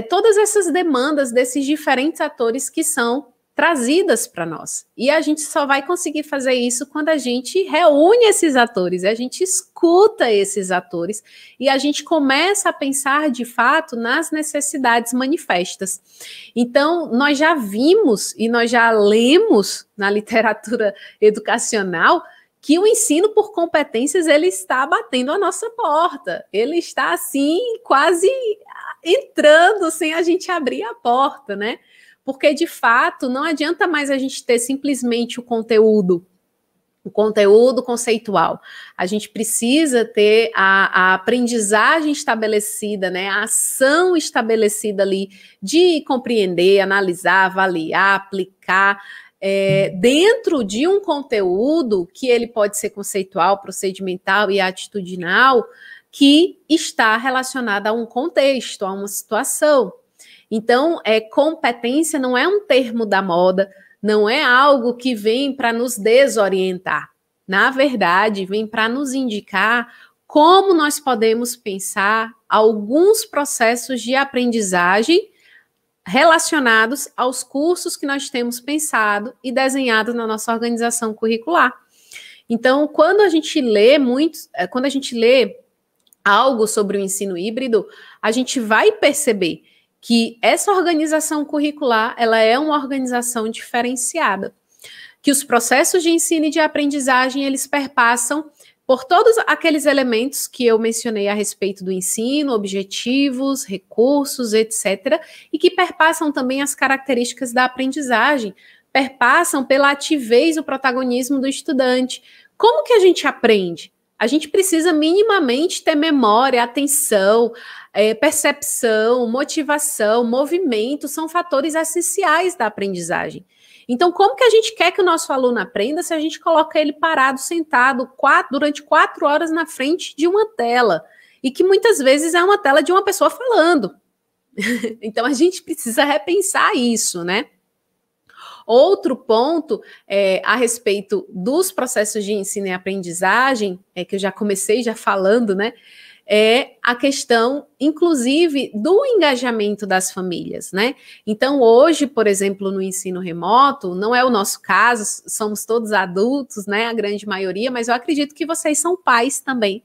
todas essas demandas desses diferentes atores que são trazidas para nós. E a gente só vai conseguir fazer isso quando a gente reúne esses atores, a gente escuta esses atores e a gente começa a pensar de fato nas necessidades manifestas. Então, nós já vimos e nós já lemos na literatura educacional que o ensino por competências ele está batendo a nossa porta. Ele está assim quase entrando sem a gente abrir a porta, né? Porque, de fato, não adianta mais a gente ter simplesmente o conteúdo conceitual. A gente precisa ter a aprendizagem estabelecida, né? A ação estabelecida ali de compreender, analisar, avaliar, aplicar, dentro de um conteúdo que ele pode ser conceitual, procedimental e atitudinal, que está relacionado a um contexto, a uma situação. Então, competência não é um termo da moda, não é algo que vem para nos desorientar. Na verdade, vem para nos indicar como nós podemos pensar alguns processos de aprendizagem relacionados aos cursos que nós temos pensado e desenhado na nossa organização curricular. Então, quando a gente lê algo sobre o ensino híbrido, a gente vai perceber que essa organização curricular, ela é uma organização diferenciada, que os processos de ensino e de aprendizagem, eles perpassam por todos aqueles elementos que eu mencionei a respeito do ensino, objetivos, recursos, etc., e que perpassam também as características da aprendizagem, perpassam pela ativez e o protagonismo do estudante. Como que a gente aprende? A gente precisa minimamente ter memória, atenção, percepção, motivação, movimento, são fatores essenciais da aprendizagem. Então, como que a gente quer que o nosso aluno aprenda se a gente coloca ele parado, sentado, durante 4 horas na frente de uma tela? E que muitas vezes é uma tela de uma pessoa falando. Então, a gente precisa repensar isso, né? Outro ponto a respeito dos processos de ensino e aprendizagem, que eu já comecei já falando, né? É a questão, inclusive, do engajamento das famílias, né? Então, hoje, por exemplo, no ensino remoto, não é o nosso caso, somos todos adultos, né? A grande maioria, mas eu acredito que vocês são pais também.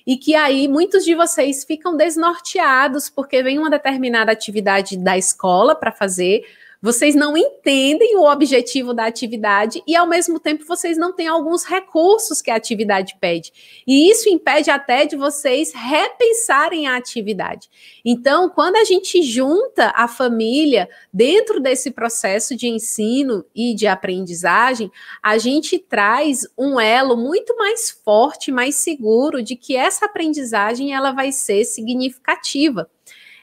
E que aí muitos de vocês ficam desnorteados porque vem uma determinada atividade da escola para fazer, vocês não entendem o objetivo da atividade e, ao mesmo tempo, vocês não têm alguns recursos que a atividade pede. E isso impede até de vocês repensarem a atividade. Então, quando a gente junta a família dentro desse processo de ensino e de aprendizagem, a gente traz um elo muito mais forte, mais seguro de que essa aprendizagem ela vai ser significativa.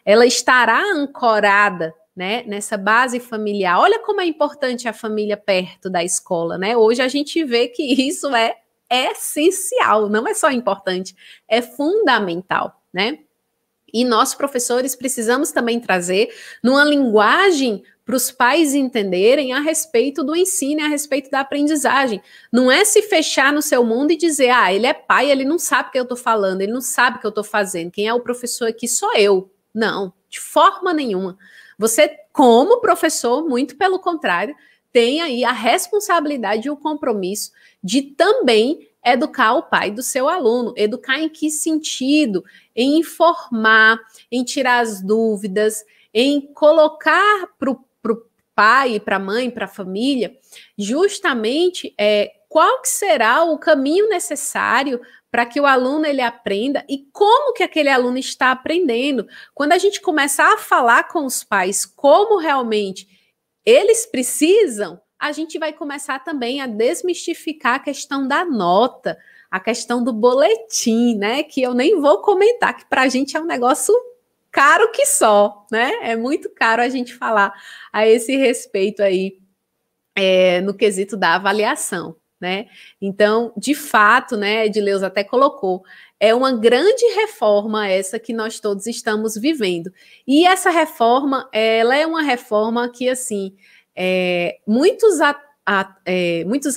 Ela estará ancorada, né, nessa base familiar. Olha como é importante a família perto da escola, né? Hoje a gente vê que isso é essencial, não é só importante, é fundamental, né? E nós, professores, precisamos também trazer numa linguagem para os pais entenderem a respeito do ensino e a respeito da aprendizagem. Não é se fechar no seu mundo e dizer, ele é pai, ele não sabe o que eu estou falando, ele não sabe o que eu estou fazendo, quem é o professor aqui sou eu. Não, de forma nenhuma. Você, como professor, muito pelo contrário, tem aí a responsabilidade e o compromisso de também educar o pai do seu aluno. Educar em que sentido? Em informar, em tirar as dúvidas, em colocar para o pai, para a mãe, para a família, justamente qual que será o caminho necessário para que o aluno ele aprenda e como que aquele aluno está aprendendo. Quando a gente começar a falar com os pais como realmente eles precisam, a gente vai começar também a desmistificar a questão da nota, a questão do boletim, né? Que eu nem vou comentar, que para a gente é um negócio caro que só, né? É muito caro a gente falar a esse respeito aí no quesito da avaliação. Né? Então, de fato, né, Edileuza até colocou, é uma grande reforma essa que nós todos estamos vivendo. E essa reforma, ela é uma reforma que, assim, muitos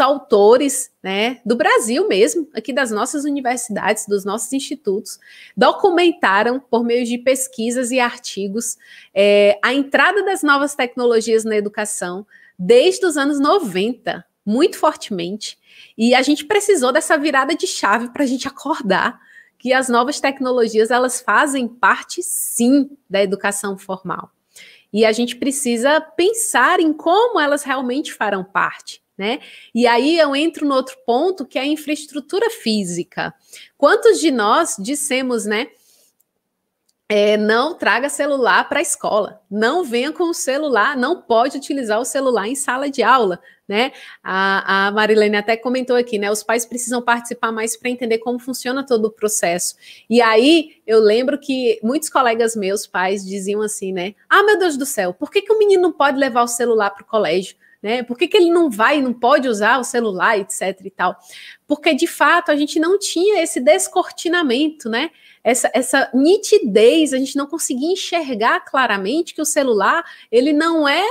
autores, né, do Brasil mesmo, aqui das nossas universidades, dos nossos institutos, documentaram, por meio de pesquisas e artigos, a entrada das novas tecnologias na educação desde os anos 90, muito fortemente, e a gente precisou dessa virada de chave para a gente acordar que as novas tecnologias, elas fazem parte, sim, da educação formal. E a gente precisa pensar em como elas realmente farão parte, né? E aí eu entro no outro ponto, que é a infraestrutura física. Quantos de nós dissemos, né? Não traga celular para a escola, não venha com o celular, não pode utilizar o celular em sala de aula, né? A Marilene até comentou aqui, né? Os pais precisam participar mais para entender como funciona todo o processo. E aí eu lembro que muitos colegas meus, pais, diziam assim, né? Meu Deus do céu, por que o menino não pode levar o celular para o colégio? Né? Por que ele não pode usar o celular, etc. e tal? Porque, de fato, a gente não tinha esse descortinamento, né? Essa nitidez, a gente não conseguia enxergar claramente que o celular, ele não é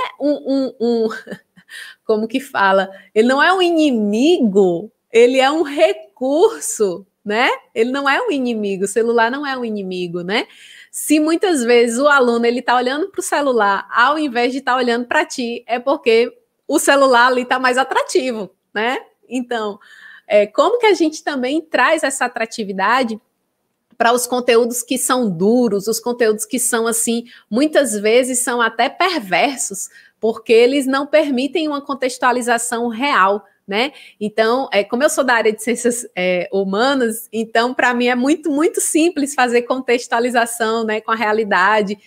como que fala? Ele não é um inimigo, ele é um recurso, né? Ele não é um inimigo, o celular não é um inimigo, né? Se muitas vezes o aluno, ele está olhando para o celular, ao invés de estar olhando para ti, é porque o celular ali está mais atrativo, né? Então, como que a gente também traz essa atratividade para os conteúdos que são duros, os conteúdos que são, assim, muitas vezes são até perversos, porque eles não permitem uma contextualização real, né? Então, como eu sou da área de ciências humanas, então, para mim é muito, muito simples fazer contextualização, né, com a realidade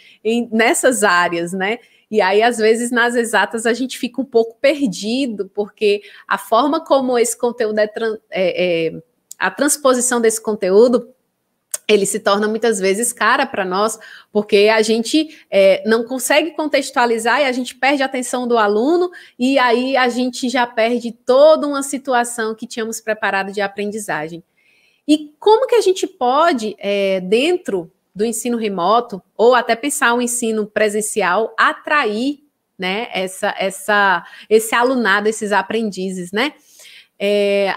nessas áreas, né? E aí, às vezes, nas exatas, a gente fica um pouco perdido, porque a forma como esse conteúdo a transposição desse conteúdo, ele se torna muitas vezes cara para nós, porque a gente não consegue contextualizar e a gente perde a atenção do aluno e aí a gente já perde toda uma situação que tínhamos preparado de aprendizagem. E como que a gente pode, dentro do ensino remoto, ou até pensar o ensino presencial, atrair né, esse alunado, esses aprendizes, né?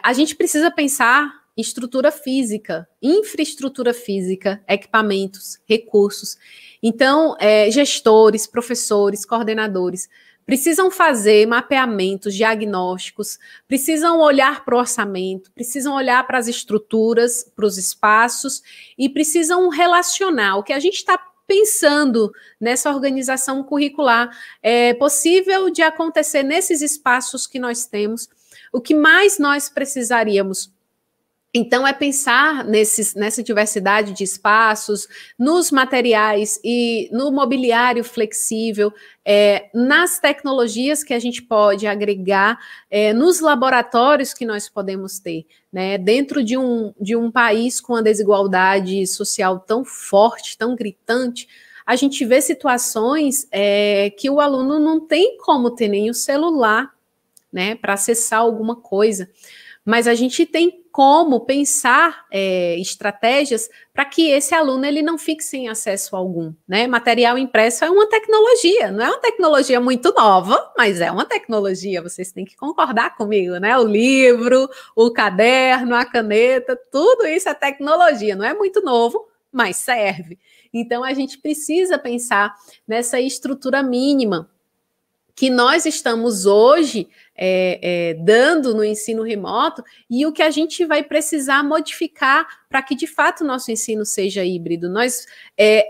A gente precisa pensar em estrutura física, infraestrutura física, equipamentos, recursos. Então, gestores, professores, coordenadores precisam fazer mapeamentos, diagnósticos, precisam olhar para o orçamento, precisam olhar para as estruturas, para os espaços e precisam relacionar o que a gente está pensando nessa organização curricular. É possível de acontecer nesses espaços que nós temos. O que mais nós precisaríamos? Então, é pensar nessa diversidade de espaços, nos materiais e no mobiliário flexível, nas tecnologias que a gente pode agregar, nos laboratórios que nós podemos ter, né? Dentro de um país com a desigualdade social tão forte, tão gritante, a gente vê situações que o aluno não tem como ter nem o celular, né, para acessar alguma coisa. Mas a gente tem como pensar estratégias para que esse aluno ele não fique sem acesso algum, né? Material impresso é uma tecnologia, não é uma tecnologia muito nova, mas é uma tecnologia, vocês têm que concordar comigo, né? O livro, o caderno, a caneta, tudo isso é tecnologia, não é muito novo, mas serve. Então, a gente precisa pensar nessa estrutura mínima que nós estamos hoje dando no ensino remoto e o que a gente vai precisar modificar para que, de fato, o nosso ensino seja híbrido. Nós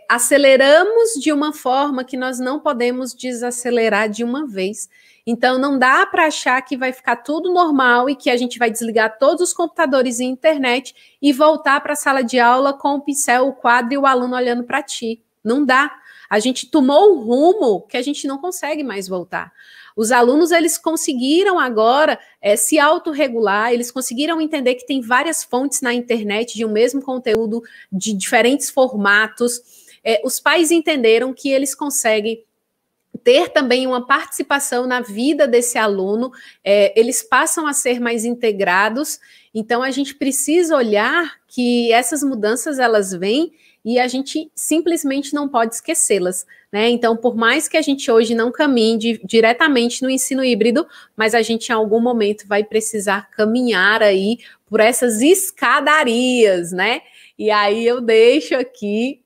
aceleramos de uma forma que nós não podemos desacelerar de uma vez. Então, não dá para achar que vai ficar tudo normal e que a gente vai desligar todos os computadores e internet e voltar para a sala de aula com o pincel, o quadro e o aluno olhando para ti. Não dá. A gente tomou um rumo que a gente não consegue mais voltar. Os alunos, eles conseguiram agora se autorregular, eles conseguiram entender que tem várias fontes na internet de um mesmo conteúdo, de diferentes formatos. Os pais entenderam que eles conseguem ter também uma participação na vida desse aluno, eles passam a ser mais integrados. Então, a gente precisa olhar que essas mudanças, elas vêm e a gente simplesmente não pode esquecê-las, né? Então, por mais que a gente hoje não caminhe diretamente no ensino híbrido, mas a gente em algum momento vai precisar caminhar aí por essas escadarias, né? E aí eu deixo aqui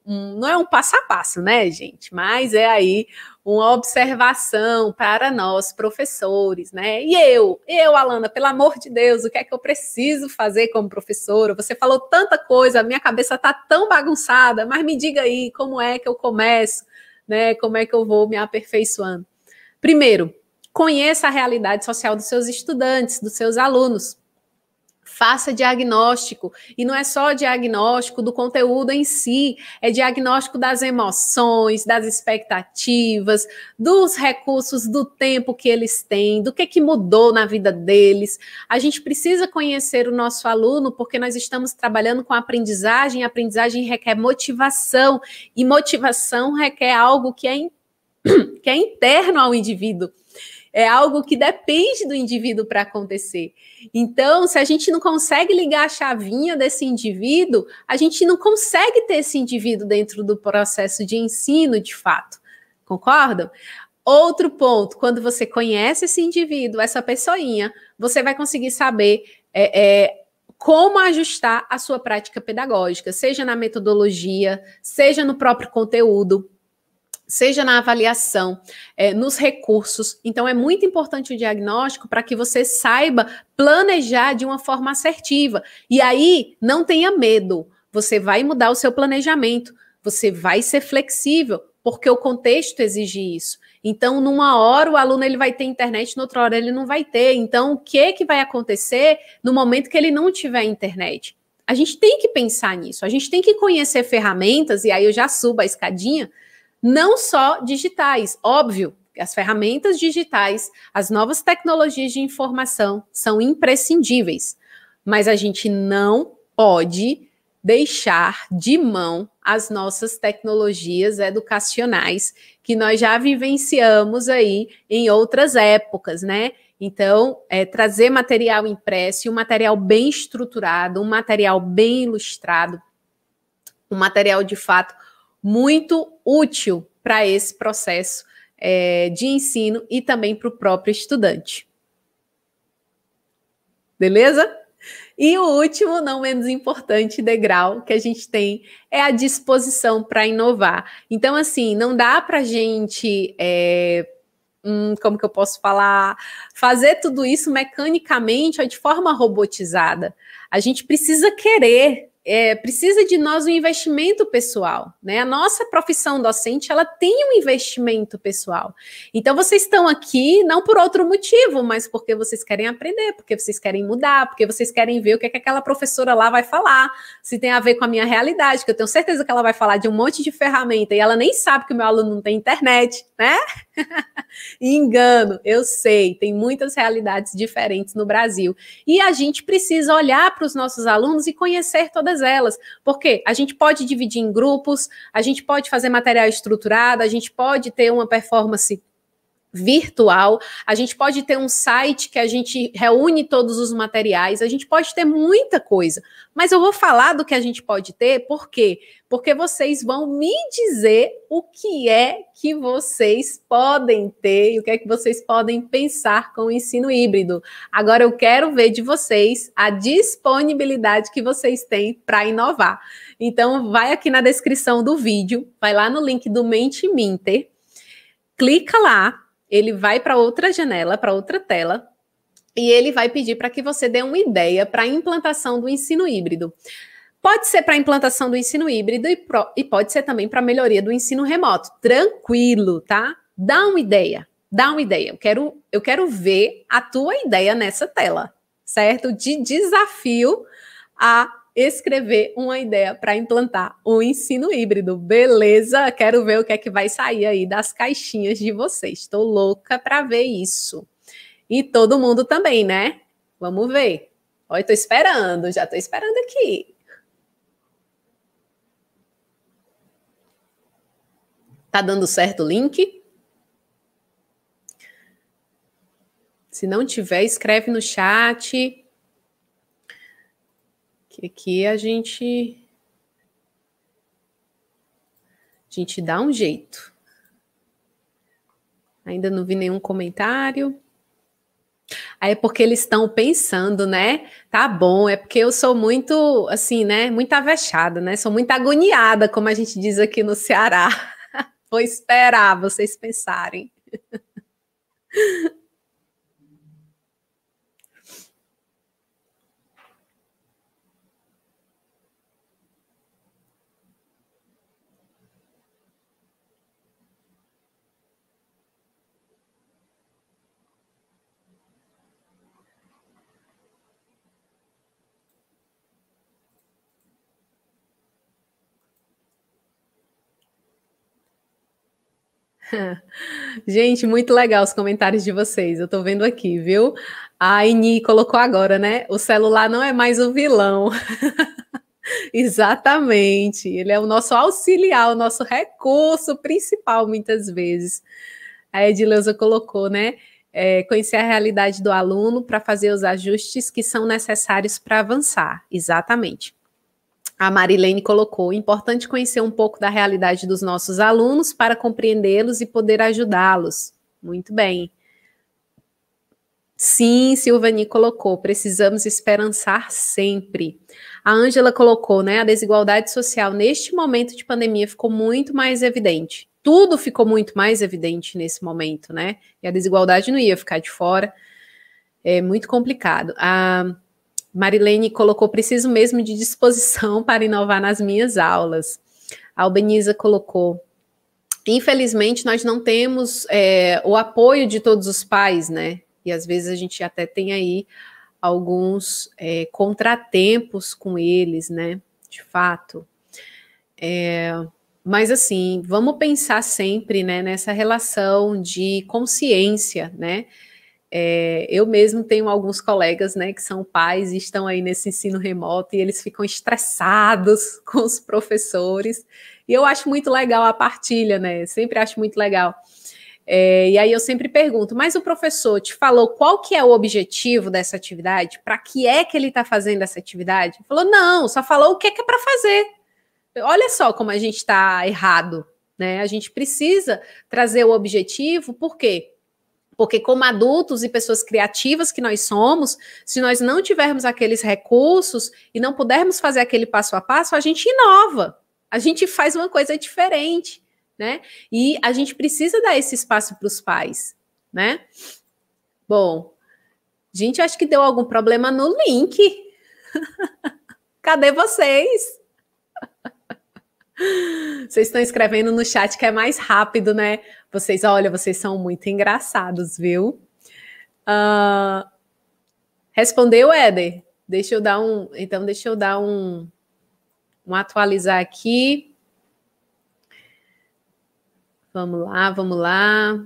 não é um passo a passo, né, gente? Mas é aí uma observação para nós, professores, né? E eu, Alana, pelo amor de Deus, o que é que eu preciso fazer como professora? Você falou tanta coisa, a minha cabeça está tão bagunçada, mas me diga aí, como é que eu começo, né? Como é que eu vou me aperfeiçoando? Primeiro, conheça a realidade social dos seus estudantes, dos seus alunos. Faça diagnóstico, e não é só diagnóstico do conteúdo em si, é diagnóstico das emoções, das expectativas, dos recursos, do tempo que eles têm, do que mudou na vida deles. A gente precisa conhecer o nosso aluno, porque nós estamos trabalhando com aprendizagem, aprendizagem requer motivação, e motivação requer algo que é interno ao indivíduo. É algo que depende do indivíduo para acontecer. Então, se a gente não consegue ligar a chavinha desse indivíduo, a gente não consegue ter esse indivíduo dentro do processo de ensino, de fato. Concordam? Outro ponto, quando você conhece esse indivíduo, essa pessoinha, você vai conseguir saber como ajustar a sua prática pedagógica, seja na metodologia, seja no próprio conteúdo, seja na avaliação, nos recursos. Então, é muito importante o diagnóstico para que você saiba planejar de uma forma assertiva. E aí, não tenha medo. Você vai mudar o seu planejamento. Você vai ser flexível, porque o contexto exige isso. Então, numa hora, o aluno ele vai ter internet, noutra hora ele não vai ter. Então, o que vai acontecer no momento que ele não tiver internet? A gente tem que pensar nisso. A gente tem que conhecer ferramentas, e aí eu já subo a escadinha, não só digitais, óbvio, as ferramentas digitais, as novas tecnologias de informação são imprescindíveis, mas a gente não pode deixar de mão as nossas tecnologias educacionais que nós já vivenciamos aí em outras épocas, né? Então, trazer material impresso, um material bem estruturado, um material bem ilustrado, um material de fato muito útil para esse processo de ensino e também para o próprio estudante. Beleza? E o último, não menos importante, degrau que a gente tem é a disposição para inovar. Então, assim, não dá para a gente, como que eu posso falar, fazer tudo isso mecanicamente ou de forma robotizada. A gente precisa querer, precisa de nós um investimento pessoal, né? A nossa profissão docente, ela tem um investimento pessoal. Então, vocês estão aqui não por outro motivo, mas porque vocês querem aprender, porque vocês querem mudar, porque vocês querem ver o que é que aquela professora lá vai falar, se tem a ver com a minha realidade, que eu tenho certeza que ela vai falar de um monte de ferramenta e ela nem sabe que o meu aluno não tem internet, né? E engano, eu sei, tem muitas realidades diferentes no Brasil. E a gente precisa olhar para os nossos alunos e conhecer todas elas, porque a gente pode dividir em grupos, a gente pode fazer material estruturado, a gente pode ter uma performance virtual, a gente pode ter um site que a gente reúne todos os materiais, a gente pode ter muita coisa, mas eu vou falar do que a gente pode ter, por quê? Porque vocês vão me dizer o que é que vocês podem ter e o que é que vocês podem pensar com o ensino híbrido. Agora eu quero ver de vocês a disponibilidade que vocês têm para inovar. Então vai aqui na descrição do vídeo, vai lá no link do Mentiminter, clica lá, ele vai para outra janela, para outra tela, e ele vai pedir para que você dê uma ideia para a implantação do ensino híbrido. Pode ser para a implantação do ensino híbrido e pode ser também para a melhoria do ensino remoto. Tranquilo, tá? Dá uma ideia, dá uma ideia. Eu quero ver a tua ideia nessa tela, certo? De desafio a escrever uma ideia para implantar um ensino híbrido, beleza? Quero ver o que é que vai sair aí das caixinhas de vocês. Estou louca para ver isso. E todo mundo também, né? Vamos ver. Olha, estou esperando, já estou esperando aqui. Tá dando certo o link? Se não tiver, escreve no chat. Que aqui a gente dá um jeito. Ainda não vi nenhum comentário. Aí é porque eles estão pensando, né? Tá bom, é porque eu sou muito, assim, né? Muito avexada, né? Sou muito agoniada, como a gente diz aqui no Ceará. Vou esperar vocês pensarem. Gente, muito legal os comentários de vocês. Eu tô vendo aqui, viu? A Ini colocou agora, né? O celular não é mais o vilão. Exatamente. Ele é o nosso auxiliar, o nosso recurso principal, muitas vezes. A Edileuza colocou, né? Conhecer a realidade do aluno para fazer os ajustes que são necessários para avançar. Exatamente. A Marilene colocou, importante conhecer um pouco da realidade dos nossos alunos para compreendê-los e poder ajudá-los. Muito bem. Sim, Silvani colocou, precisamos esperançar sempre. A Ângela colocou, né, a desigualdade social neste momento de pandemia ficou muito mais evidente. Tudo ficou muito mais evidente nesse momento, né? E a desigualdade não ia ficar de fora. É muito complicado. A Marilene colocou, preciso mesmo de disposição para inovar nas minhas aulas. A Albeniza colocou, infelizmente nós não temos o apoio de todos os pais, né? E às vezes a gente até tem aí alguns contratempos com eles, né? De fato. Mas assim, vamos pensar sempre, né, nessa relação de consciência, né? Eu mesmo tenho alguns colegas, né, que são pais e estão aí nesse ensino remoto e eles ficam estressados com os professores. E eu acho muito legal a partilha, né? Sempre acho muito legal. E aí eu sempre pergunto, mas o professor te falou qual que é o objetivo dessa atividade? Para que é que ele está fazendo essa atividade? Ele falou, não, só falou o que é para fazer. Olha só como a gente está errado, né? A gente precisa trazer o objetivo, por quê? Porque como adultos e pessoas criativas que nós somos, se nós não tivermos aqueles recursos e não pudermos fazer aquele passo a passo, a gente inova, a gente faz uma coisa diferente, né? E a gente precisa dar esse espaço para os pais, né? Bom, gente, acho que deu algum problema no link. Cadê vocês? Vocês estão escrevendo no chat que é mais rápido, né? Vocês, olha, vocês são muito engraçados, viu? Respondeu, Éder? Deixa eu dar um... Então, deixa eu dar um atualizar aqui. Vamos lá, vamos lá.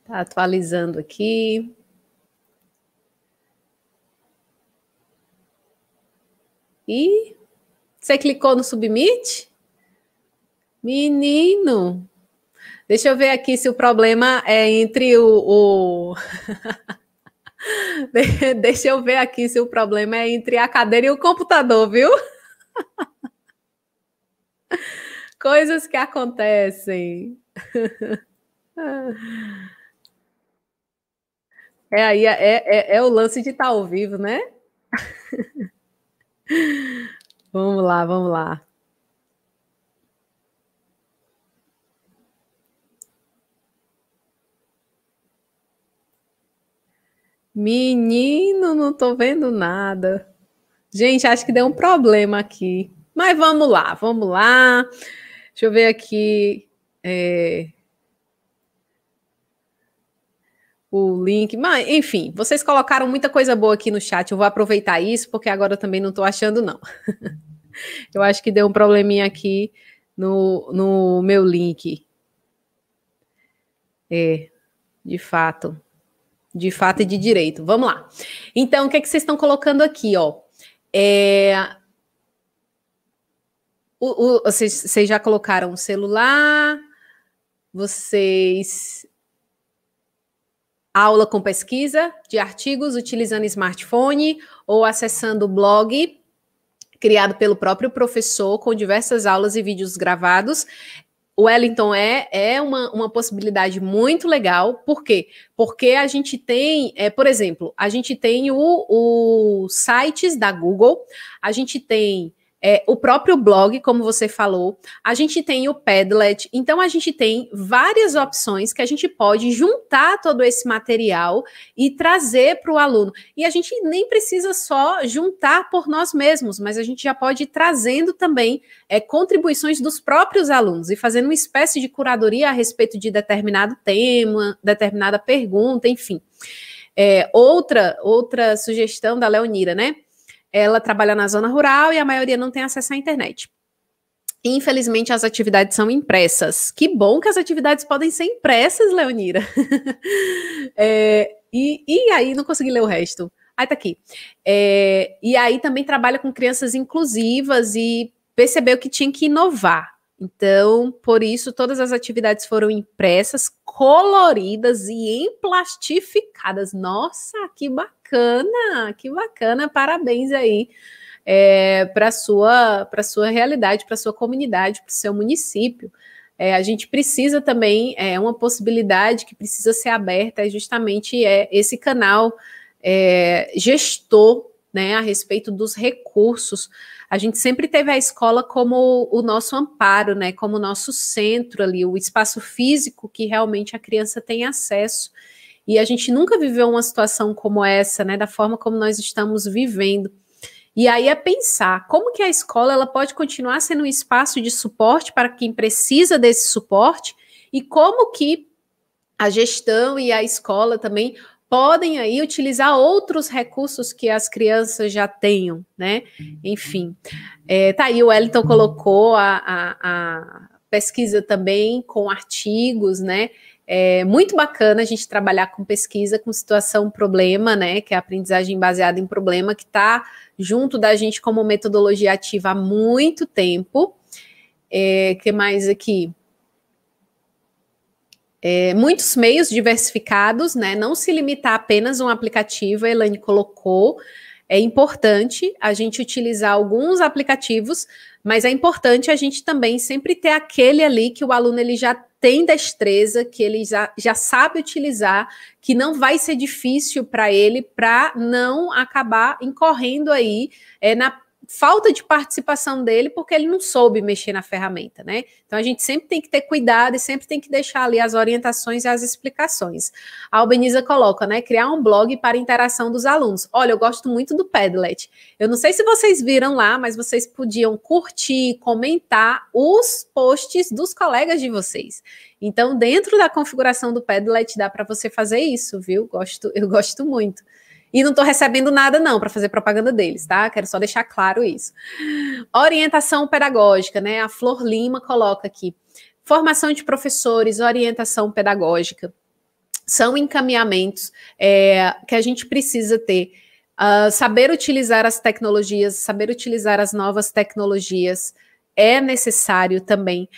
Tá atualizando aqui. E você clicou no submit? Menino, deixa eu ver aqui se o problema é entre Deixa eu ver aqui se o problema é entre a cadeira e o computador, viu? Coisas que acontecem. É o lance de estar ao vivo, né? Vamos lá, vamos lá. Menino, não tô vendo nada. Gente, acho que deu um problema aqui. Mas vamos lá, vamos lá. Deixa eu ver aqui. O link, mas enfim, vocês colocaram muita coisa boa aqui no chat, eu vou aproveitar isso, porque agora eu também não estou achando, não. Eu acho que deu um probleminha aqui no meu link. De fato e de direito. Vamos lá. Então, o que é que vocês estão colocando aqui, ó? Vocês já colocaram o celular, vocês... Aula com pesquisa de artigos utilizando smartphone ou acessando o blog criado pelo próprio professor com diversas aulas e vídeos gravados. O Wellington é uma possibilidade muito legal. Por quê? Porque a gente tem, por exemplo, a gente tem os sites da Google, a gente tem o próprio blog, como você falou, a gente tem o Padlet, então a gente tem várias opções que a gente pode juntar todo esse material e trazer para o aluno. E a gente nem precisa só juntar por nós mesmos, mas a gente já pode ir trazendo também contribuições dos próprios alunos e fazendo uma espécie de curadoria a respeito de determinado tema, determinada pergunta, enfim. Outra sugestão da Leonira, né? Ela trabalha na zona rural e a maioria não tem acesso à internet. Infelizmente, as atividades são impressas. Que bom que as atividades podem ser impressas, Leonira. E aí, não consegui ler o resto. Aí tá aqui. E aí também trabalha com crianças inclusivas e percebeu que tinha que inovar. Então, por isso, todas as atividades foram impressas, coloridas e emplastificadas. Nossa, que bacana, que bacana. Parabéns aí para a sua realidade, para a sua comunidade, para o seu município. A gente precisa também, uma possibilidade que precisa ser aberta, é justamente esse canal gestor, né, a respeito dos recursos. A gente sempre teve a escola como o nosso amparo, né, como o nosso centro ali, o espaço físico que realmente a criança tem acesso. E a gente nunca viveu uma situação como essa, né, da forma como nós estamos vivendo. E aí é pensar como que a escola ela pode continuar sendo um espaço de suporte para quem precisa desse suporte e como que a gestão e a escola também podem aí utilizar outros recursos que as crianças já tenham, né? Enfim, tá aí, o Wellington colocou a pesquisa também com artigos, né? Muito bacana a gente trabalhar com pesquisa, com situação-problema, né? Que é a aprendizagem baseada em problema, que está junto da gente como metodologia ativa há muito tempo. Que mais aqui? Muitos meios diversificados, né? Não se limitar a apenas um aplicativo, a Elaine colocou. é importante a gente utilizar alguns aplicativos, mas é importante a gente também sempre ter aquele ali que o aluno ele já tem destreza, que ele já sabe utilizar, que não vai ser difícil para ele, para não acabar incorrendo aí na falta de participação dele, porque ele não soube mexer na ferramenta, né? Então, a gente sempre tem que ter cuidado e sempre tem que deixar ali as orientações e as explicações. A Albeniza coloca, né? Criar um blog para interação dos alunos. Olha, eu gosto muito do Padlet. Eu não sei se vocês viram lá, mas vocês podiam curtir, comentar os posts dos colegas de vocês. Então, dentro da configuração do Padlet, dá para você fazer isso, viu? Eu gosto muito. E não estou recebendo nada, não, para fazer propaganda deles, tá? Quero só deixar claro isso. Orientação pedagógica, né? A Flor Lima coloca aqui. Formação de professores, orientação pedagógica. São encaminhamentos que a gente precisa ter. Saber utilizar as tecnologias, saber utilizar as novas tecnologias é necessário também.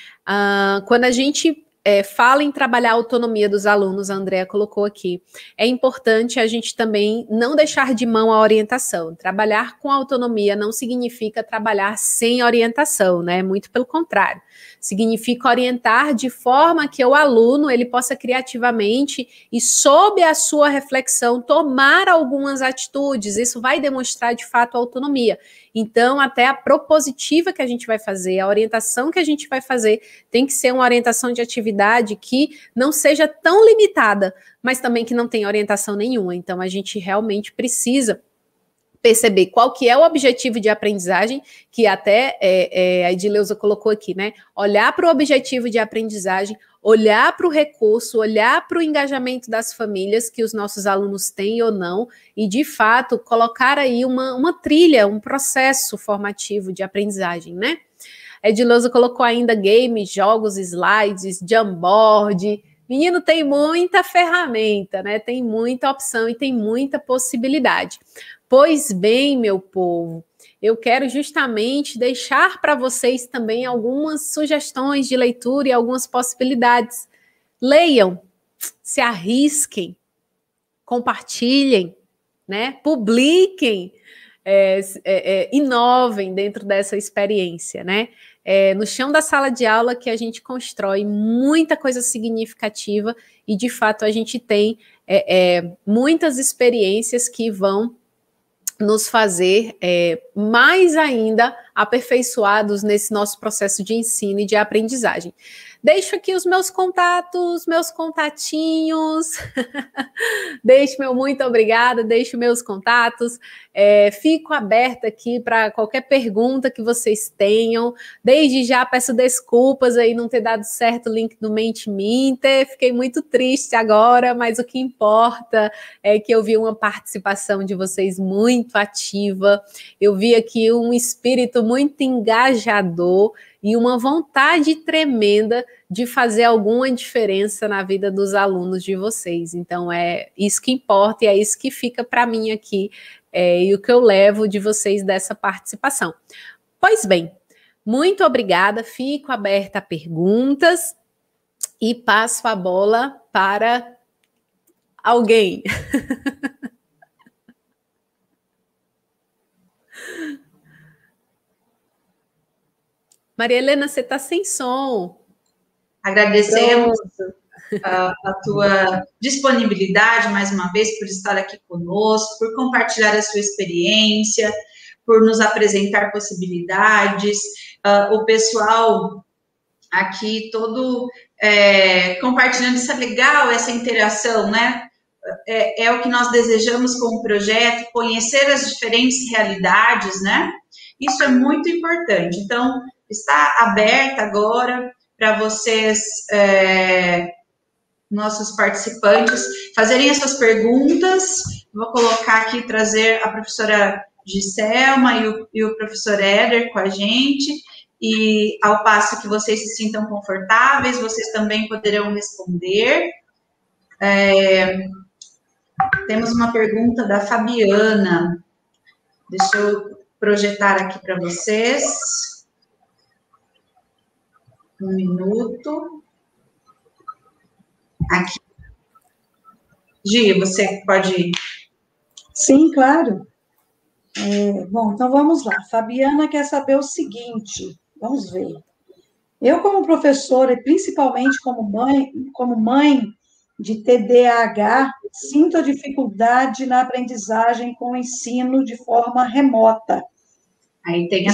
Quando a gente fala em trabalhar a autonomia dos alunos, a Andrea colocou aqui, é importante a gente também não deixar de mão a orientação. Trabalhar com autonomia não significa trabalhar sem orientação, né? Muito pelo contrário. Significa orientar de forma que o aluno ele possa criativamente e sob a sua reflexão tomar algumas atitudes. Isso vai demonstrar de fato a autonomia. Então, até a propositiva que a gente vai fazer, a orientação que a gente vai fazer, tem que ser uma orientação de atividade que não seja tão limitada, mas também que não tenha orientação nenhuma. Então, a gente realmente precisa perceber qual que é o objetivo de aprendizagem, que até a Edileuza colocou aqui, né? Olhar para o objetivo de aprendizagem, olhar para o recurso, olhar para o engajamento das famílias que os nossos alunos têm ou não, e, de fato, colocar aí uma trilha, um processo formativo de aprendizagem, né? A Edileuza colocou ainda games, jogos, slides, Jamboard. Menino, tem muita ferramenta, né? Tem muita opção e tem muita possibilidade. Pois bem, meu povo, eu quero justamente deixar para vocês também algumas sugestões de leitura e algumas possibilidades. Leiam, se arrisquem, compartilhem, né? Publiquem, inovem dentro dessa experiência, né? No chão da sala de aula que a gente constrói muita coisa significativa e, de fato, a gente tem muitas experiências que vão nos fazer mais ainda aperfeiçoados nesse nosso processo de ensino e de aprendizagem. Deixo aqui os meus contatos, meus contatinhos. Deixo meu muito obrigada, deixo meus contatos. Fico aberta aqui para qualquer pergunta que vocês tenham. Desde já peço desculpas aí não ter dado certo o link do Mentiminter. Fiquei muito triste agora, mas o que importa é que eu vi uma participação de vocês muito ativa. Eu vi aqui um espírito muito engajador e uma vontade tremenda de fazer alguma diferença na vida dos alunos de vocês. Então, é isso que importa e é isso que fica para mim aqui e o que eu levo de vocês dessa participação. Pois bem, muito obrigada, fico aberta a perguntas e passo a bola para alguém. Maria Helena, você está sem som. Agradecemos a tua disponibilidade, mais uma vez, por estar aqui conosco, por compartilhar a sua experiência, por nos apresentar possibilidades. O pessoal aqui todo compartilhando, isso é legal, essa interação, né? É o que nós desejamos com o projeto, conhecer as diferentes realidades, né? Isso é muito importante. Então, está aberta agora para vocês, nossos participantes, fazerem as suas perguntas. Vou colocar aqui, trazer a professora Giselma e o professor Éder com a gente, e ao passo que vocês se sintam confortáveis, vocês também poderão responder. Temos uma pergunta da Fabiana. Deixa eu projetar aqui para vocês. Um minuto. Aqui. Gi, você pode... Sim, claro. Bom, então vamos lá. Fabiana quer saber o seguinte, vamos ver. Eu, como professora, e principalmente como mãe de TDAH, sinto a dificuldade na aprendizagem com o ensino de forma remota. Aí tem a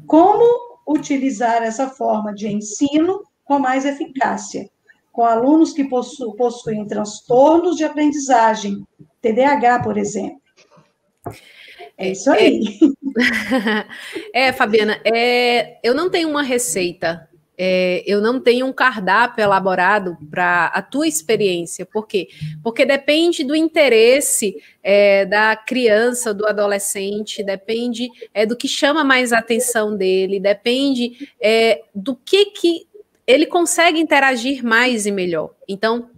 Como utilizar essa forma de ensino com mais eficácia? Com alunos que possuem transtornos de aprendizagem, TDAH, por exemplo. É isso aí. Fabiana, eu não tenho uma receita, eu não tenho um cardápio elaborado para a tua experiência. Por quê? Porque depende do interesse da criança, do adolescente, depende do que chama mais a atenção dele, depende do que ele consegue interagir mais e melhor. Então,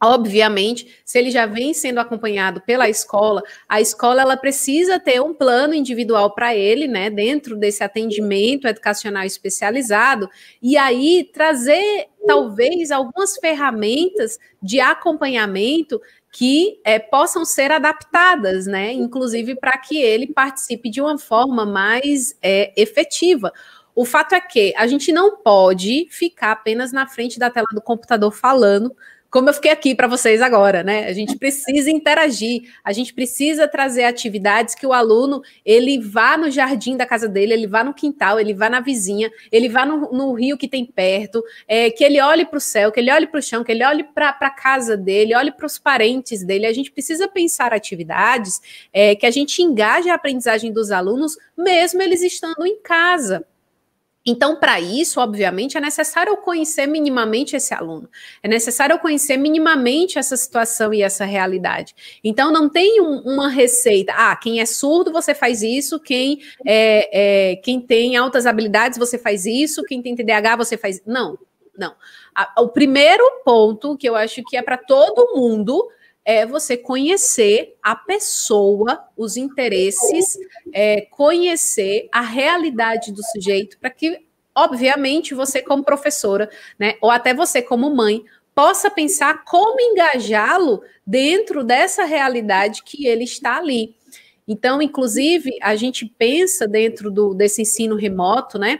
obviamente, se ele já vem sendo acompanhado pela escola, a escola ela precisa ter um plano individual para ele, né, dentro desse atendimento educacional especializado, e aí trazer, talvez, algumas ferramentas de acompanhamento que possam ser adaptadas, né, inclusive para que ele participe de uma forma mais efetiva. O fato é que a gente não pode ficar apenas na frente da tela do computador falando, como eu fiquei aqui para vocês agora, né? A gente precisa interagir, a gente precisa trazer atividades que o aluno, ele vá no jardim da casa dele, ele vá no quintal, ele vá na vizinha, ele vá no rio que tem perto, que ele olhe para o céu, que ele olhe para o chão, que ele olhe para a casa dele, olhe para os parentes dele. A gente precisa pensar atividades que a gente engaje a aprendizagem dos alunos, mesmo eles estando em casa. Então, para isso, obviamente, é necessário eu conhecer minimamente esse aluno, é necessário eu conhecer minimamente essa situação e essa realidade. Então, não tem uma receita. Quem é surdo, você faz isso, quem tem altas habilidades, você faz isso, quem tem TDAH, você faz... Não. O primeiro ponto, que eu acho que é para todo mundo, é você conhecer a pessoa, os interesses, conhecer a realidade do sujeito, para que, obviamente, você como professora, né, ou até você como mãe, possa pensar como engajá-lo dentro dessa realidade que ele está ali. Então, inclusive, a gente pensa dentro desse ensino remoto, né,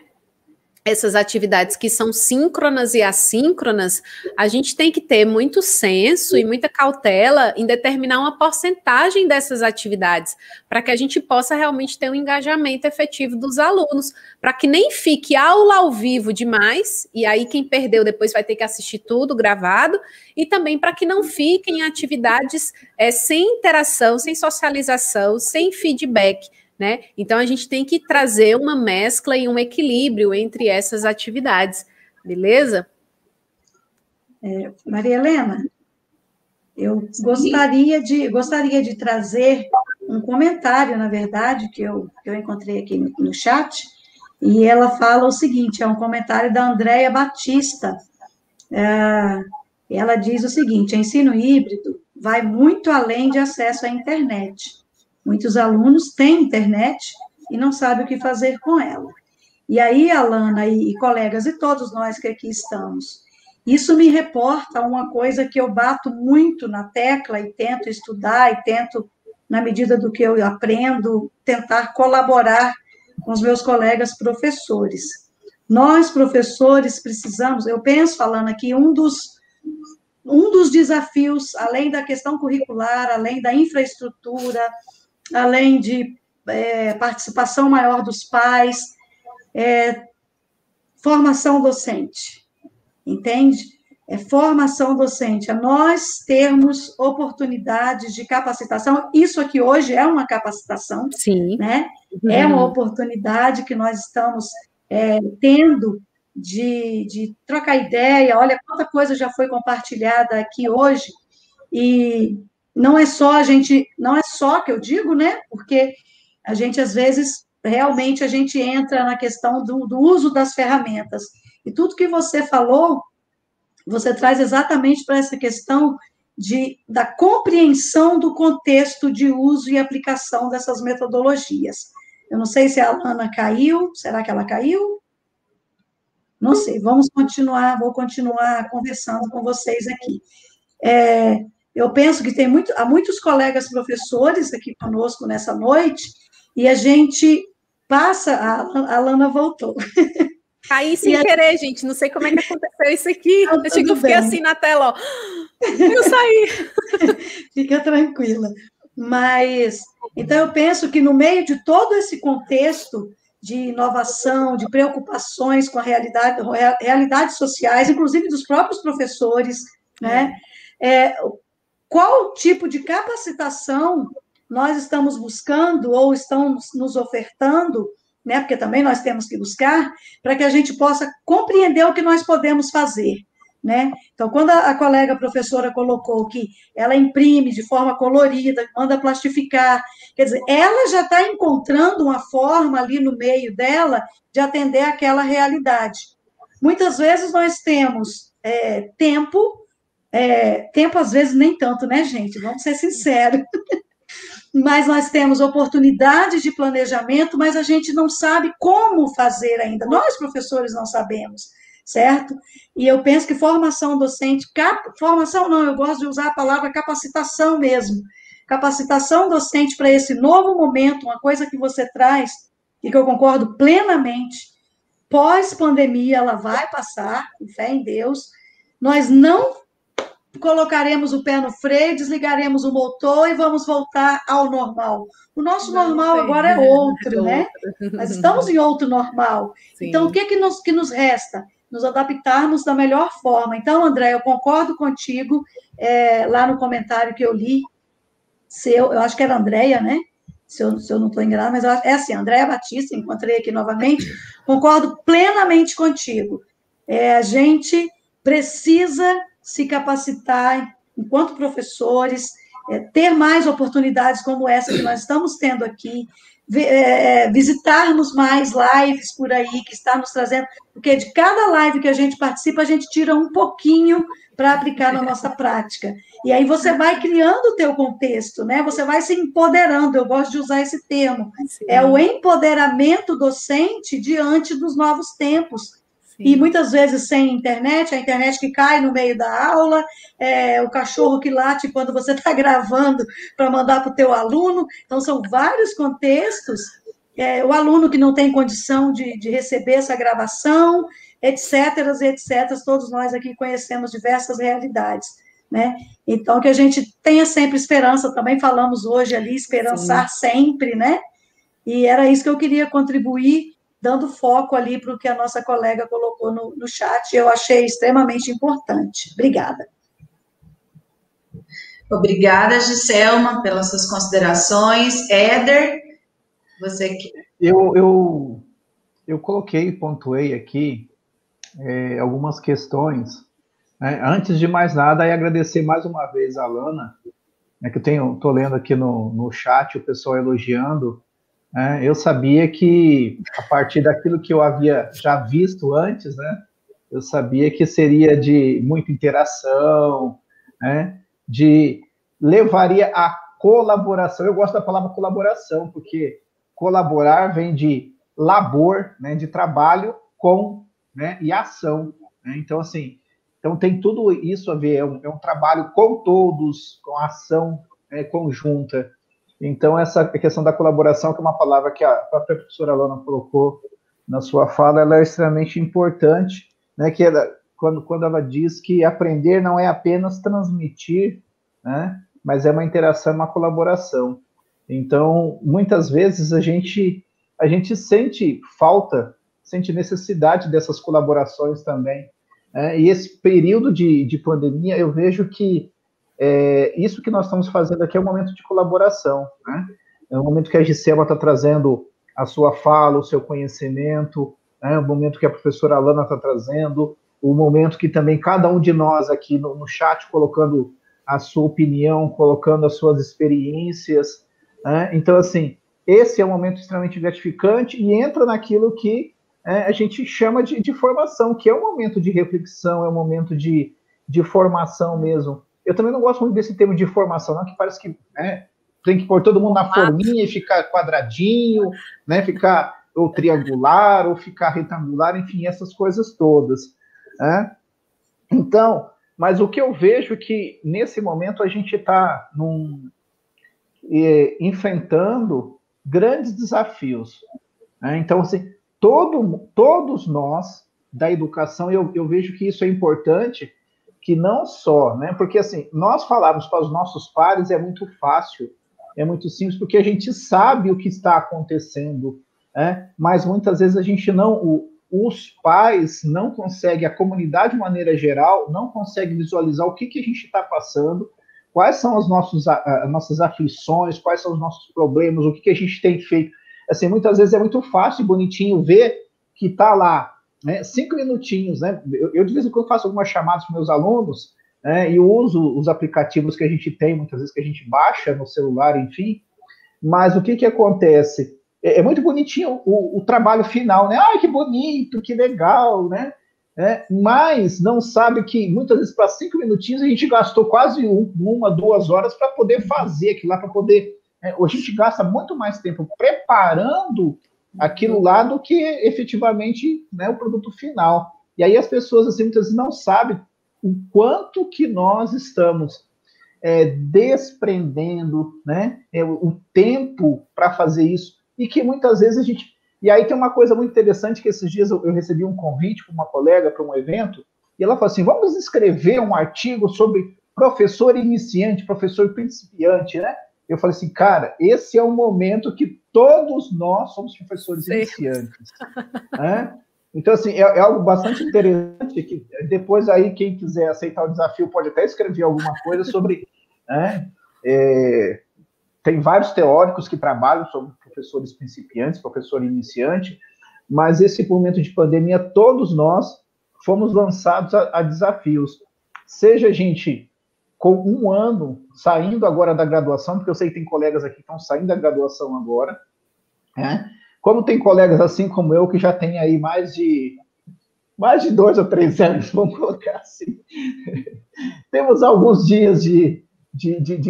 essas atividades que são síncronas e assíncronas, a gente tem que ter muito senso e muita cautela em determinar uma porcentagem dessas atividades, para que a gente possa realmente ter um engajamento efetivo dos alunos, para que nem fique aula ao vivo demais, e aí quem perdeu depois vai ter que assistir tudo gravado, e também para que não fiquem atividades sem interação, sem socialização, sem feedback, né? Então, a gente tem que trazer uma mescla e um equilíbrio entre essas atividades, beleza? Maria Helena, eu gostaria de trazer um comentário, na verdade, que eu encontrei aqui no chat, e ela fala o seguinte, é um comentário da Andréia Batista. Ela diz o seguinte: ensino híbrido vai muito além de acesso à internet. Muitos alunos têm internet e não sabem o que fazer com ela. E aí, Alana e colegas, e todos nós que aqui estamos, isso me reporta uma coisa que eu bato muito na tecla e tento estudar e tento, na medida do que eu aprendo, tentar colaborar com os meus colegas professores. Nós, professores, precisamos, eu penso, Alana, que um dos desafios, além da questão curricular, além da infraestrutura, além de participação maior dos pais, formação docente, entende? Formação docente, nós termos oportunidades de capacitação, isso aqui hoje é uma capacitação, sim, né? É uma oportunidade que nós estamos tendo de trocar ideia, olha quanta coisa já foi compartilhada aqui hoje, e não é só que eu digo, né? Porque a gente, às vezes, realmente a gente entra na questão do uso das ferramentas. E tudo que você falou, você traz exatamente para essa questão da compreensão do contexto de uso e aplicação dessas metodologias. Eu não sei se a Alana caiu, será que ela caiu? Não sei, vou continuar conversando com vocês aqui. eu penso que há muitos colegas professores aqui conosco nessa noite, e a gente passa, a Alana voltou. Caí sem querer, gente, não sei como é que aconteceu isso aqui. Não, Eu fiquei assim na tela, ó. Eu saí. Fica tranquila. Mas, então, eu penso que no meio de todo esse contexto de inovação, de preocupações com a realidades sociais, inclusive dos próprios professores, né? Qual tipo de capacitação nós estamos buscando ou estão nos ofertando, né? Porque também nós temos que buscar, para que a gente possa compreender o que nós podemos fazer. Né? Então, quando a colega professora colocou que ela imprime de forma colorida, manda plastificar, quer dizer, ela já está encontrando uma forma ali no meio dela de atender aquela realidade. Muitas vezes nós temos tempo às vezes nem tanto, né, gente? Vamos ser sinceros. Mas nós temos oportunidades de planejamento, mas a gente não sabe como fazer ainda. Nós, professores, não sabemos, certo? E eu penso que formação docente, formação não, eu gosto de usar a palavra capacitação mesmo. Capacitação docente para esse novo momento, uma coisa que você traz, e que eu concordo plenamente, pós-pandemia ela vai passar, com fé em Deus, nós não colocaremos o pé no freio, desligaremos o motor e vamos voltar ao normal. O nosso normal agora é outro, né? Nós estamos em outro normal. Sim. Então, o que nos resta? Nos adaptarmos da melhor forma. Então, André, eu concordo contigo, lá no comentário que eu li, eu acho que era Andréia, né? Se eu não estou enganada, mas é assim, Andréia Batista, encontrei aqui novamente, concordo plenamente contigo. A gente precisa se capacitar enquanto professores, ter mais oportunidades como essa que nós estamos tendo aqui, visitarmos mais lives por aí que está nos trazendo, porque de cada live que a gente participa, a gente tira um pouquinho para aplicar na nossa prática. E aí você vai criando o teu contexto, né? Você vai se empoderando, eu gosto de usar esse termo. Sim. É o empoderamento docente diante dos novos tempos. Sim. E muitas vezes sem internet, a internet que cai no meio da aula, o cachorro que late quando você está gravando para mandar para o teu aluno. Então, são vários contextos. O aluno que não tem condição de receber essa gravação, etc., etc. Todos nós aqui conhecemos diversas realidades, né? Então, que a gente tenha sempre esperança, também falamos hoje ali, esperançar Sim. sempre, né? E era isso que eu queria contribuir, dando foco ali para o que a nossa colega colocou no chat, eu achei extremamente importante. Obrigada. Obrigada, Giselma, pelas suas considerações. Éder, você que... Eu coloquei, pontuei aqui algumas questões. Né? Antes de mais nada, agradecer mais uma vez a Alana, né, que eu estou lendo aqui no chat, o pessoal elogiando. Eu sabia que, a partir daquilo que eu havia já visto antes, né, eu sabia que seria de muita interação, né, levaria a colaboração. Eu gosto da palavra colaboração, porque colaborar vem de labor, né, de trabalho com, né, e ação. Né? Então, assim, tem tudo isso a ver, é um trabalho com todos, com ação conjunta. Então, essa questão da colaboração, que é uma palavra que a própria professora Alana colocou na sua fala, ela é extremamente importante, né, que quando ela diz que aprender não é apenas transmitir, né, mas é uma interação, uma colaboração. Então, muitas vezes a gente sente falta, sente necessidade dessas colaborações também. Né, e esse período de pandemia, eu vejo que isso que nós estamos fazendo aqui é um momento de colaboração, né? É um momento que a Giselma está trazendo a sua fala, o seu conhecimento, né? O momento que a professora Alana está trazendo, o momento que também cada um de nós aqui no chat colocando a sua opinião, colocando as suas experiências, né? Então, assim, esse é um momento extremamente gratificante e entra naquilo que a gente chama de formação, que é um momento de reflexão, é um momento de formação mesmo. Eu também não gosto muito desse termo de formação, não, que parece que tem que pôr todo mundo na forminha e ficar quadradinho, né, ficar ou triangular, ou ficar retangular, enfim, essas coisas todas. Né? Então, Mas o que eu vejo é que, nesse momento, a gente está enfrentando grandes desafios, né? Então, assim, todos nós da educação, eu vejo que isso é importante, que não só, né? Porque, assim, nós falarmos para os nossos pares é muito fácil, é muito simples, porque a gente sabe o que está acontecendo, né? Mas muitas vezes a gente não... Os pais não conseguem, a comunidade de maneira geral, não consegue visualizar o que a gente está passando, quais são as nossas aflições, quais são os nossos problemas, o que a gente tem feito. Assim, muitas vezes é muito fácil e bonitinho ver que está lá, né, 5 minutinhos, né? Eu de vez em quando faço algumas chamadas para meus alunos, né, e uso os aplicativos que a gente tem, muitas vezes que a gente baixa no celular, enfim, mas o que acontece? É muito bonitinho o trabalho final, né? Ai, que bonito, que legal, né? Mas não sabe que muitas vezes para 5 minutinhos a gente gastou quase 1-2 horas para poder fazer aquilo lá, para poder... a gente gasta muito mais tempo preparando aquilo lá do que efetivamente, né, o produto final. E aí as pessoas assim, muitas vezes não sabem o quanto que nós estamos desprendendo, né, o tempo para fazer isso, e que muitas vezes a gente... E aí tem uma coisa muito interessante, que esses dias eu recebi um convite para uma colega para um evento, e ela falou assim, vamos escrever um artigo sobre professor iniciante, professor principiante, né? Eu falei assim, cara, esse é o momento que todos nós somos professores iniciantes, né? Então, assim, é algo bastante interessante, que depois aí quem quiser aceitar o desafio pode até escrever alguma coisa sobre... né? Tem vários teóricos que trabalham sobre professores principiantes, professor iniciante, mas esse momento de pandemia, todos nós fomos lançados a desafios. Seja a gente com 1 ano, saindo agora da graduação, porque eu sei que tem colegas aqui que estão saindo da graduação agora, né? Como tem colegas assim como eu, que já tem aí mais de 2 ou 3 anos, vamos colocar assim. Temos alguns dias de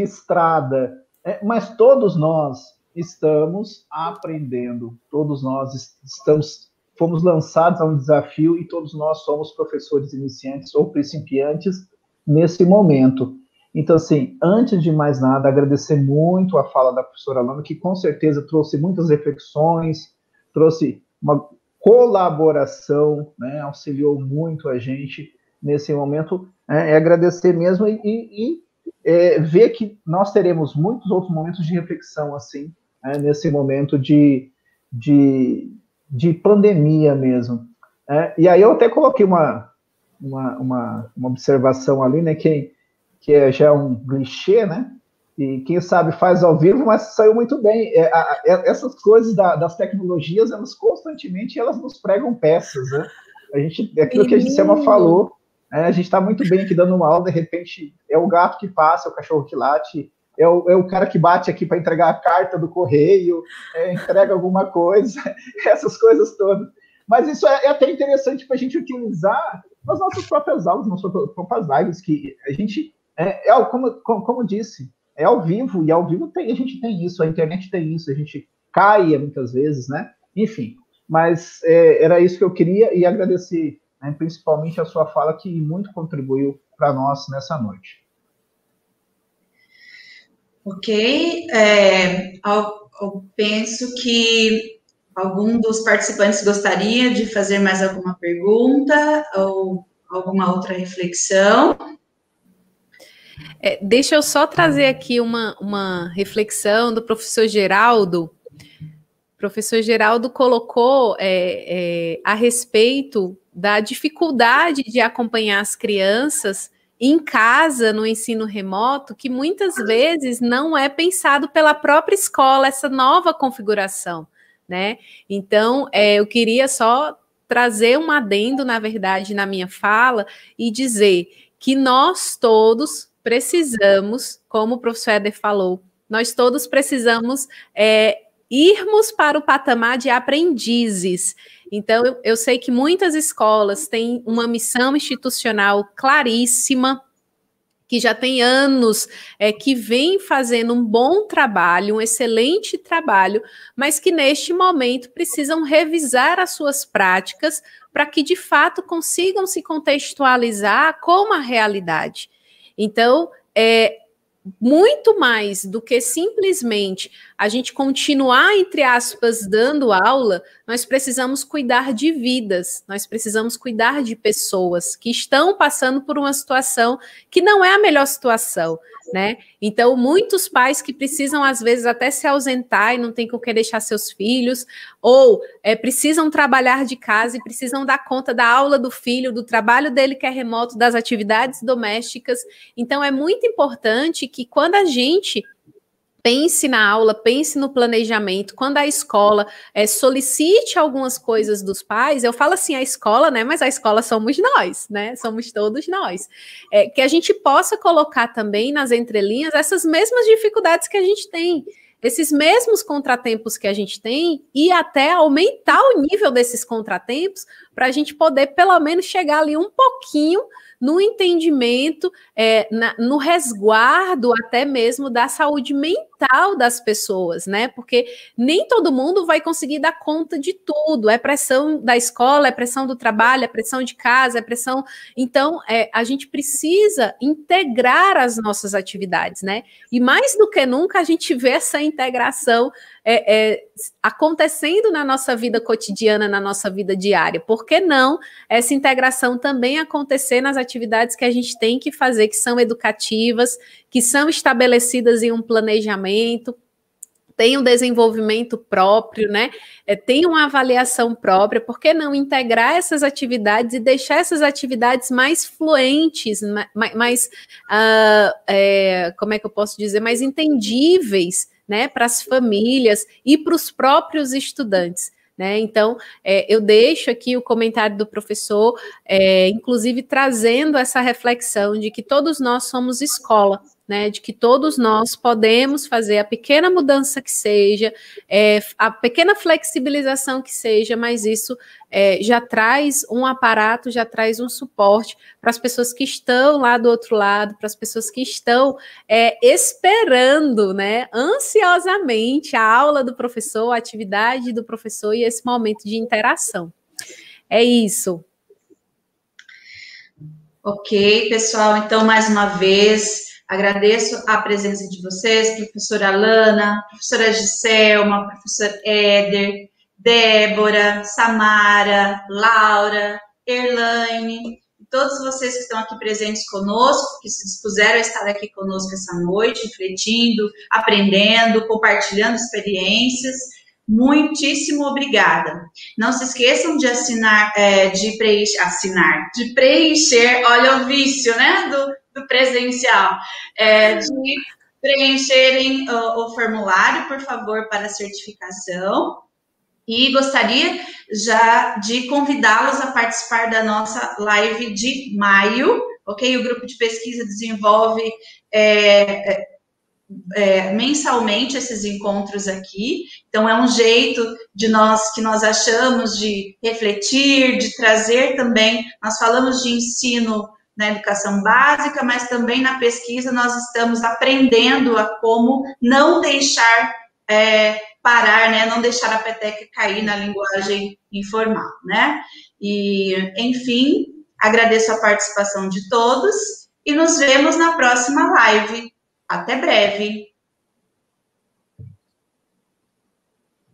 estrada, mas todos nós estamos aprendendo, todos nós fomos lançados a um desafio e todos nós somos professores iniciantes ou principiantes nesse momento. Então, assim, antes de mais nada, agradecer muito a fala da professora Alana, que com certeza trouxe muitas reflexões, trouxe uma colaboração, né, auxiliou muito a gente nesse momento. Agradecer mesmo e ver que nós teremos muitos outros momentos de reflexão, assim, nesse momento de pandemia mesmo. E aí eu até coloquei uma observação ali, né, que já é um clichê, né, e quem sabe faz ao vivo, mas saiu muito bem. Essas coisas das tecnologias, elas constantemente elas nos pregam peças, né? Aquilo que a Gisela falou, a gente está muito bem aqui dando uma aula, de repente é o gato que passa, é o cachorro que late, é o cara que bate aqui para entregar a carta do correio, entrega alguma coisa, essas coisas todas. Mas isso é até interessante para a gente utilizar nas nossas próprias aulas, nas nossas próprias lives, que a gente, como disse, é ao vivo, e ao vivo a gente tem isso, a internet tem isso, a gente cai muitas vezes, né? Enfim, mas era isso que eu queria, e agradecer, né, principalmente a sua fala, que muito contribuiu para nós nessa noite. Ok, eu penso que algum dos participantes gostaria de fazer mais alguma pergunta ou alguma outra reflexão. Deixa eu só trazer aqui uma reflexão do professor Geraldo. O professor Geraldo colocou a respeito da dificuldade de acompanhar as crianças em casa, no ensino remoto, que muitas vezes não é pensado pela própria escola, essa nova configuração, né? Então, eu queria só trazer um adendo, na verdade, na minha fala, e dizer que nós todos precisamos, como o professor Éder falou, nós todos precisamos irmos para o patamar de aprendizes. Então, eu sei que muitas escolas têm uma missão institucional claríssima, que já tem anos, que vem fazendo um bom trabalho, um excelente trabalho, mas que neste momento precisam revisar as suas práticas para que, de fato, consigam se contextualizar com a realidade. Então, muito mais do que simplesmente a gente continuar, entre aspas, dando aula, nós precisamos cuidar de vidas, nós precisamos cuidar de pessoas que estão passando por uma situação que não é a melhor situação, né? Então, muitos pais que precisam, às vezes, até se ausentar e não tem com quem deixar seus filhos, ou precisam trabalhar de casa e precisam dar conta da aula do filho, do trabalho dele que é remoto, das atividades domésticas. Então, é muito importante que quando a gente pense na aula, pense no planejamento, quando a escola solicite algumas coisas dos pais, eu falo assim, a escola, né, mas a escola somos nós, né, somos todos nós, que a gente possa colocar também nas entrelinhas essas mesmas dificuldades que a gente tem, esses mesmos contratempos que a gente tem e até aumentar o nível desses contratempos para a gente poder pelo menos chegar ali um pouquinho no entendimento, no resguardo até mesmo da saúde mental das pessoas, né? Porque nem todo mundo vai conseguir dar conta de tudo. É pressão da escola, é pressão do trabalho, é pressão de casa, é pressão... Então, a gente precisa integrar as nossas atividades, né? E mais do que nunca, a gente vê essa integração acontecendo na nossa vida cotidiana, na nossa vida diária. Por que não essa integração também acontecer nas atividades que a gente tem que fazer, que são educativas, que são estabelecidas em um planejamento, tem um desenvolvimento próprio, né? Tem uma avaliação própria, por que não integrar essas atividades e deixar essas atividades mais fluentes, mais como é que eu posso dizer, mais entendíveis, né, para as famílias e para os próprios estudantes, né? Então, eu deixo aqui o comentário do professor, inclusive trazendo essa reflexão de que todos nós somos escola, né, de que todos nós podemos fazer a pequena mudança que seja, a pequena flexibilização que seja, mas isso já traz um aparato, já traz um suporte para as pessoas que estão lá do outro lado, para as pessoas que estão esperando, né, ansiosamente a aula do professor, a atividade do professor e esse momento de interação. É isso. Ok, pessoal, então, mais uma vez... Agradeço a presença de vocês, professora Alana, professora Giselma, professor Éder, Débora, Samara, Laura, Erlaine, todos vocês que estão aqui presentes conosco, que se dispuseram a estar aqui conosco essa noite, refletindo, aprendendo, compartilhando experiências. Muitíssimo obrigada. Não se esqueçam de de preencher, olha o vício, né, do presencial, de preencherem o formulário, por favor, para certificação. E gostaria já de convidá-los a participar da nossa live de maio, ok? O grupo de pesquisa desenvolve mensalmente esses encontros aqui, então é um jeito que nós achamos de refletir, de trazer também, nós falamos de ensino na educação básica, mas também na pesquisa nós estamos aprendendo a como não deixar parar, né, não deixar a peteca cair na linguagem informal, né, e, enfim, agradeço a participação de todos e nos vemos na próxima live. Até breve!